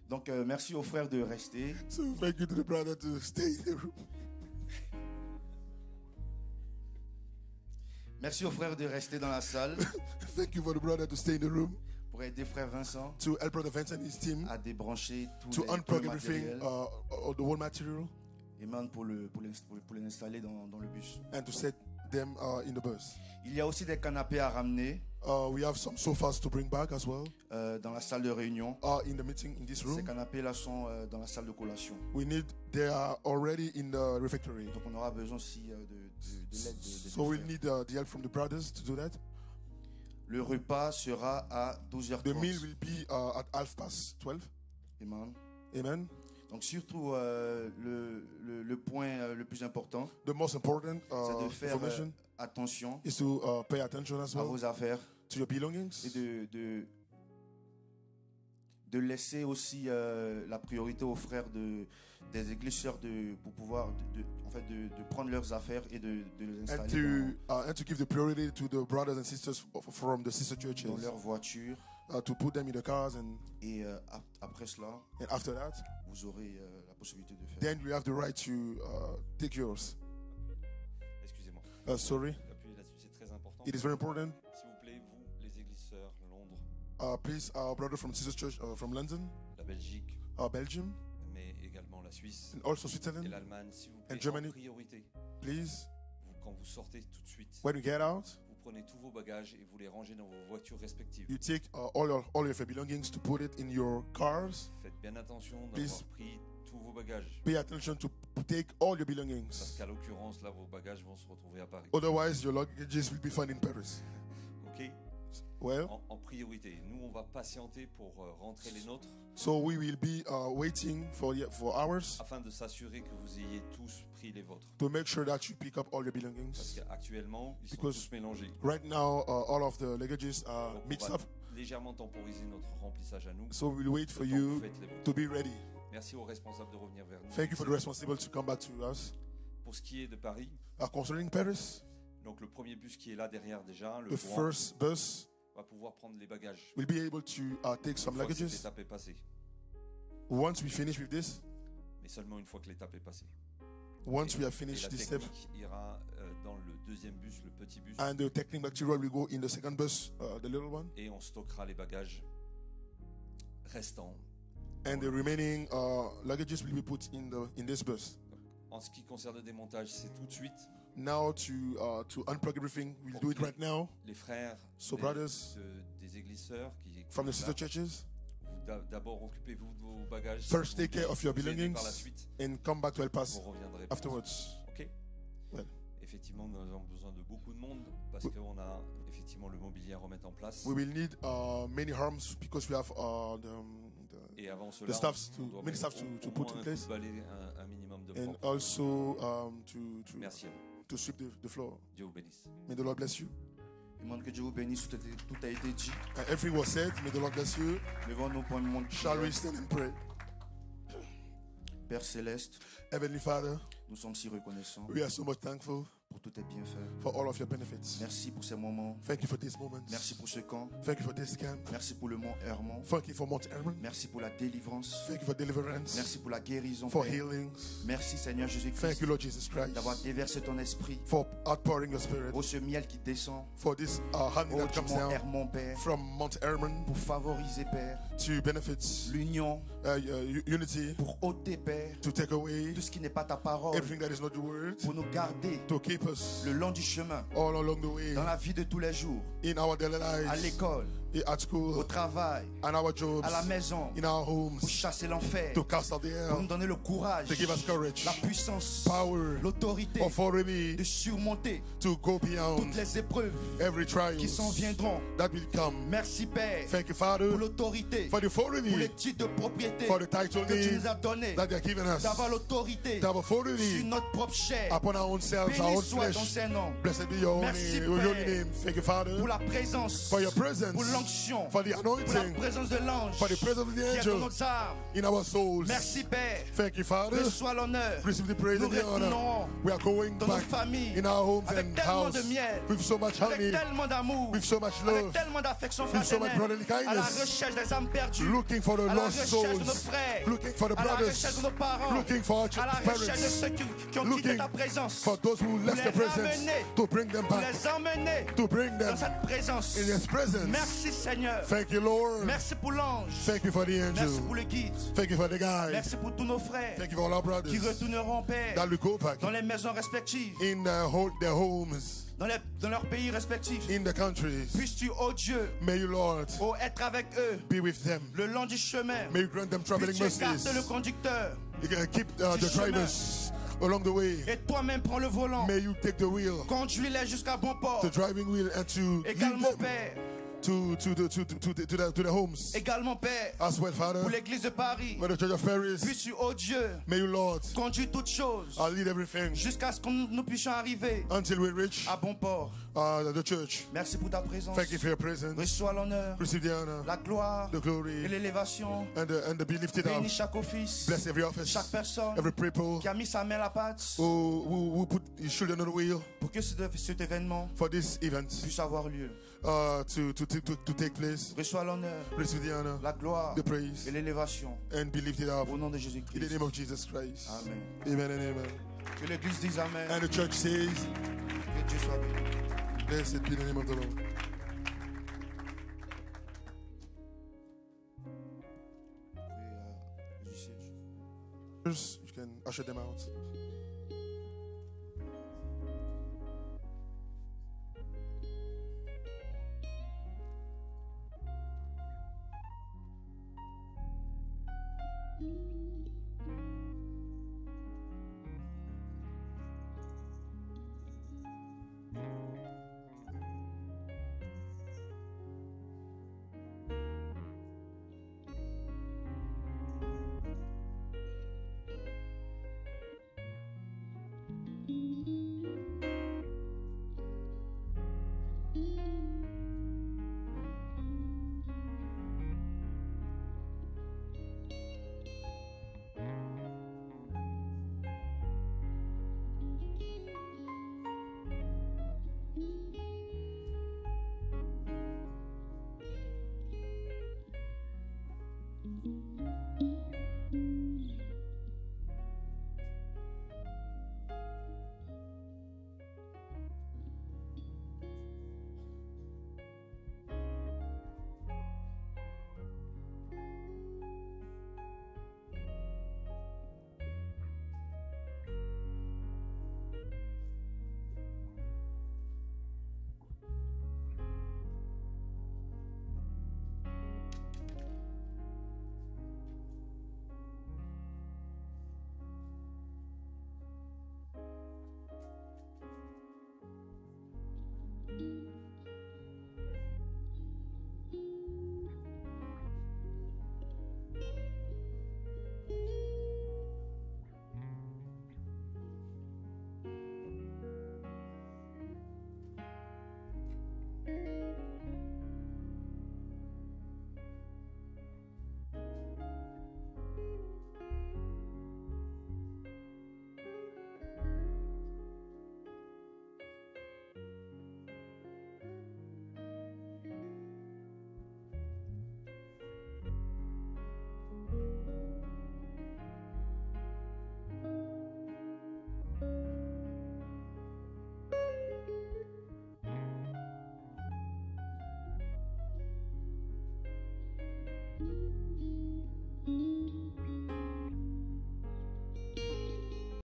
Donc merci aux frères de rester. So thank you to the brother to stay in the room. Merci aux frères de rester dans la salle Thank you for the brother to stay in the room, pour aider frère Vincent to help brother Vincent and his team à débrancher tout to le unplug everything, matériel all the whole material, et même pour les installer dans le bus. and to set them in the bus. Il y a aussi des canapés à ramener We have some sofas to bring back as well dans la salle de réunion. in the meeting in this Ces room. canapés-là sont dans la salle de collation. They are already in the refectory. Donc on aura besoin aussi de l'aide de So we'll frères. need the help from the brothers to do that. Le repas sera à The 12h30. meal will be at 12:30. Amen. Amen. Donc surtout le point le plus important, The most important c'est de faire information attention is to pay attention as à well vos affaires to your belongings, et de laisser aussi la priorité aux frères des églises sœurs pour pouvoir de prendre leurs affaires et de les installer and to give the priority to the brothers and sisters from the sister churches, dans leur voiture. to put them in the cars, Et après cela, and after that, vous aurez la possibilité de faire. then you have the right to take yours. Excusez-moi. Sorry, Appuyez là-dessus, c'est très important. it is very important. S'il vous plaît, vous, les églises sœurs, Londres, Please, our brother from sister church from London, la Belgique, Belgium, mais également la Suisse and also et Switzerland, l'Allemagne, s'il vous plaît, And Germany. en priorité. please, Quand vous sortez tout de suite, when you get out, vous prenez tous vos bagages et vous les rangez dans vos voitures respectives. you take all of your belongings to put it in your cars. Faites bien attention Please. d'avoir pris tous vos bagages. Pay attention to take all your Parce belongings. qu'à l'occurrence, là, vos bagages vont se retrouver à Paris. Otherwise, your luggages will be found in Paris. Ok? Well, En priorité. Nous, on va patienter pour rentrer les nôtres so we will be waiting for hours afin de s'assurer que vous ayez tous pris les vôtres. to make sure that you pick up all your Parce belongings. qu'actuellement, ils sont Because tous mélangés. Right now, all of the luggages are Donc, on mixed va up. légèrement temporiser notre remplissage à nous. So we'll wait for le temps que vous you faites les vôtres. to be ready. Merci aux responsables de revenir vers nous. Thank you for the responsible to come back to us. Pour ce qui est de Paris, Concerning Paris, donc le premier bus qui est là derrière déjà, le the grand, first bus va pouvoir prendre les bagages. will be able to take some Une fois que cette luggages. étape est passée. Once we finish with this, Mais seulement une fois que l'étape est passée. once we have Et finished la this step, technique ira dans le deuxième bus, le petit bus, and the technique material will go in the second bus, the little one, et on stockera les bagages restants. and the remaining luggages will be put in this bus. En ce qui concerne le démontage, c'est tout de suite. Now to unplug everything, we'll do it right now. Les frères So des, brothers des églises sœurs qui from the là, sister churches, vous d'abord occupez-vous de vos bagages. first take care of your Vous aidez belongings par la suite, and come back to help us vous reviendrez pour afterwards. Ok. Well. Effectivement, nous avons besoin de beaucoup de monde parce qu'on a effectivement le mobilier à remettre en place. We will need many arms because we have Et avant the cela, staffs on doit many mettre staffs to au put moins in un place, coup de balai, un minimum de and propre. also to Merci à vous. to sweep the floor. Dieu vous bénisse. May the Lord bless you. Je demande que Dieu vous bénisse, tout a été dit. And everything was said. May the Lord bless you. Levons-nous pour un moment de Shall we prière. stand and pray? Père Céleste, Heavenly Father, nous sommes si reconnaissants we are so much thankful pour tous tes bienfaits. for all of your benefits. Merci pour ces moments. Thank you for these moments. Merci pour ce camp. Thank you for this camp. Merci pour le mont Hermon. Thank you for Mount Hermon. Merci pour la délivrance. Thank you for deliverance. Merci pour la guérison. For Père. healings. Merci Seigneur Thank Jésus-Christ you, Lord Jesus Christ, d'avoir déversé ton esprit. for outpouring your spirit. Oh, ce miel qui descend. For this honey Oh, that du comes mont down Hermon, Père. from Mount Hermon Pour favoriser, Père, to benefit l'union. unity, Pour ôter, Père, to take away tout ce qui n'est pas ta parole. everything that is not your word, Pour nous garder to keep us le long du chemin. all along the way Dans la vie de tous les jours. in our daily À lives, l'école. at Au school, travail. and our jobs, À la maison. in our Pour homes, chasser l'enfer. to cast out the Pour nous air, donner le courage. to give us courage, La puissance. power, L'autorité. authority, De surmonter to go beyond toutes les épreuves every trial qui s'en viendront. that will come. Merci Père Thank you, pour Father, l'autorité, for the pour les authority, titres de propriété for the title que tu deed nous as donné, that they are giving us, d'avoir l'autorité to have sur authority notre propre chair. upon our own selves, our Béni own soit ton flesh. Saint-Nom. Blessed be your Merci, holy Père, name. Thank you, Father, Pour la présence, for your presence, pour l'onction, for the pour la anointing, présence de l'ange for the presence of the qui est dans angel nos âmes. in our souls. Merci Père. Thank you, Father. Reçois l'honneur. Receive the praise Nous and the honor. retournerons We are going dans nos back familles in our homes avec and tellement house de miel, with so much avec honey, tellement d'amour, with so much avec love, tellement d'affection with so much fraternelle, brotherly à la kindness, recherche des âmes perdues, looking for the à la lost recherche de nos souls, frères, looking for the à la recherche brothers, de nos parents, looking for our à la recherche de parents, ceux qui ont quitté looking ta présence, for those who left les the presence, ramener, to bring them pour back, les emmener to bring dans them cette présence. in His presence. Merci Seigneur. Thank you, Lord. Merci pour l'ange. Thank you for the Merci angel. pour le guide. Thank you for the guide. Merci pour tous nos frères Thank you for all our qui brothers retourneront, Père, that will go back dans les maisons respectives, in their homes, dans leurs pays respectifs. in the countries. Puisses-tu, oh Dieu, May you, Lord, oh, être avec eux be with them. le long du chemin. May you grant them traveling Puisses-tu mercies. écarter le conducteur You can keep the drivers along the way. et toi-même prends le volant. May you take the wheel, Conduis-les jusqu'à bon port. the driving wheel, and to lead Également, them Père, to the homes. également, Père, As well, Father, pour l'église de Paris. for the Church of Paris. Puisses-tu, oh Dieu, May you, Lord, conduire toutes choses lead everything jusqu'à ce que nous puissions arriver until we reach à bon port. the church. Merci pour ta présence. Thank you for your presence. Reçois l'honneur, Receive the honor, la gloire the et glory, l'élévation. and the be lifted up. Bénis chaque office, Bless every office, chaque personne every people qui a mis sa main à la pâte who put his children on the wheel pour que cet événement for this event puisse avoir lieu. to take place. Reçois l'honneur, Receive the honor, la gloire the praise, et l'élévation and be lifted up au nom de in the Jésus-Christ. name of Jesus Christ. Amen. Amen and amen. Que l'église dise Amen. And the church says, Que Dieu soit béni. blessed be the name of the Lord. You can usher them out.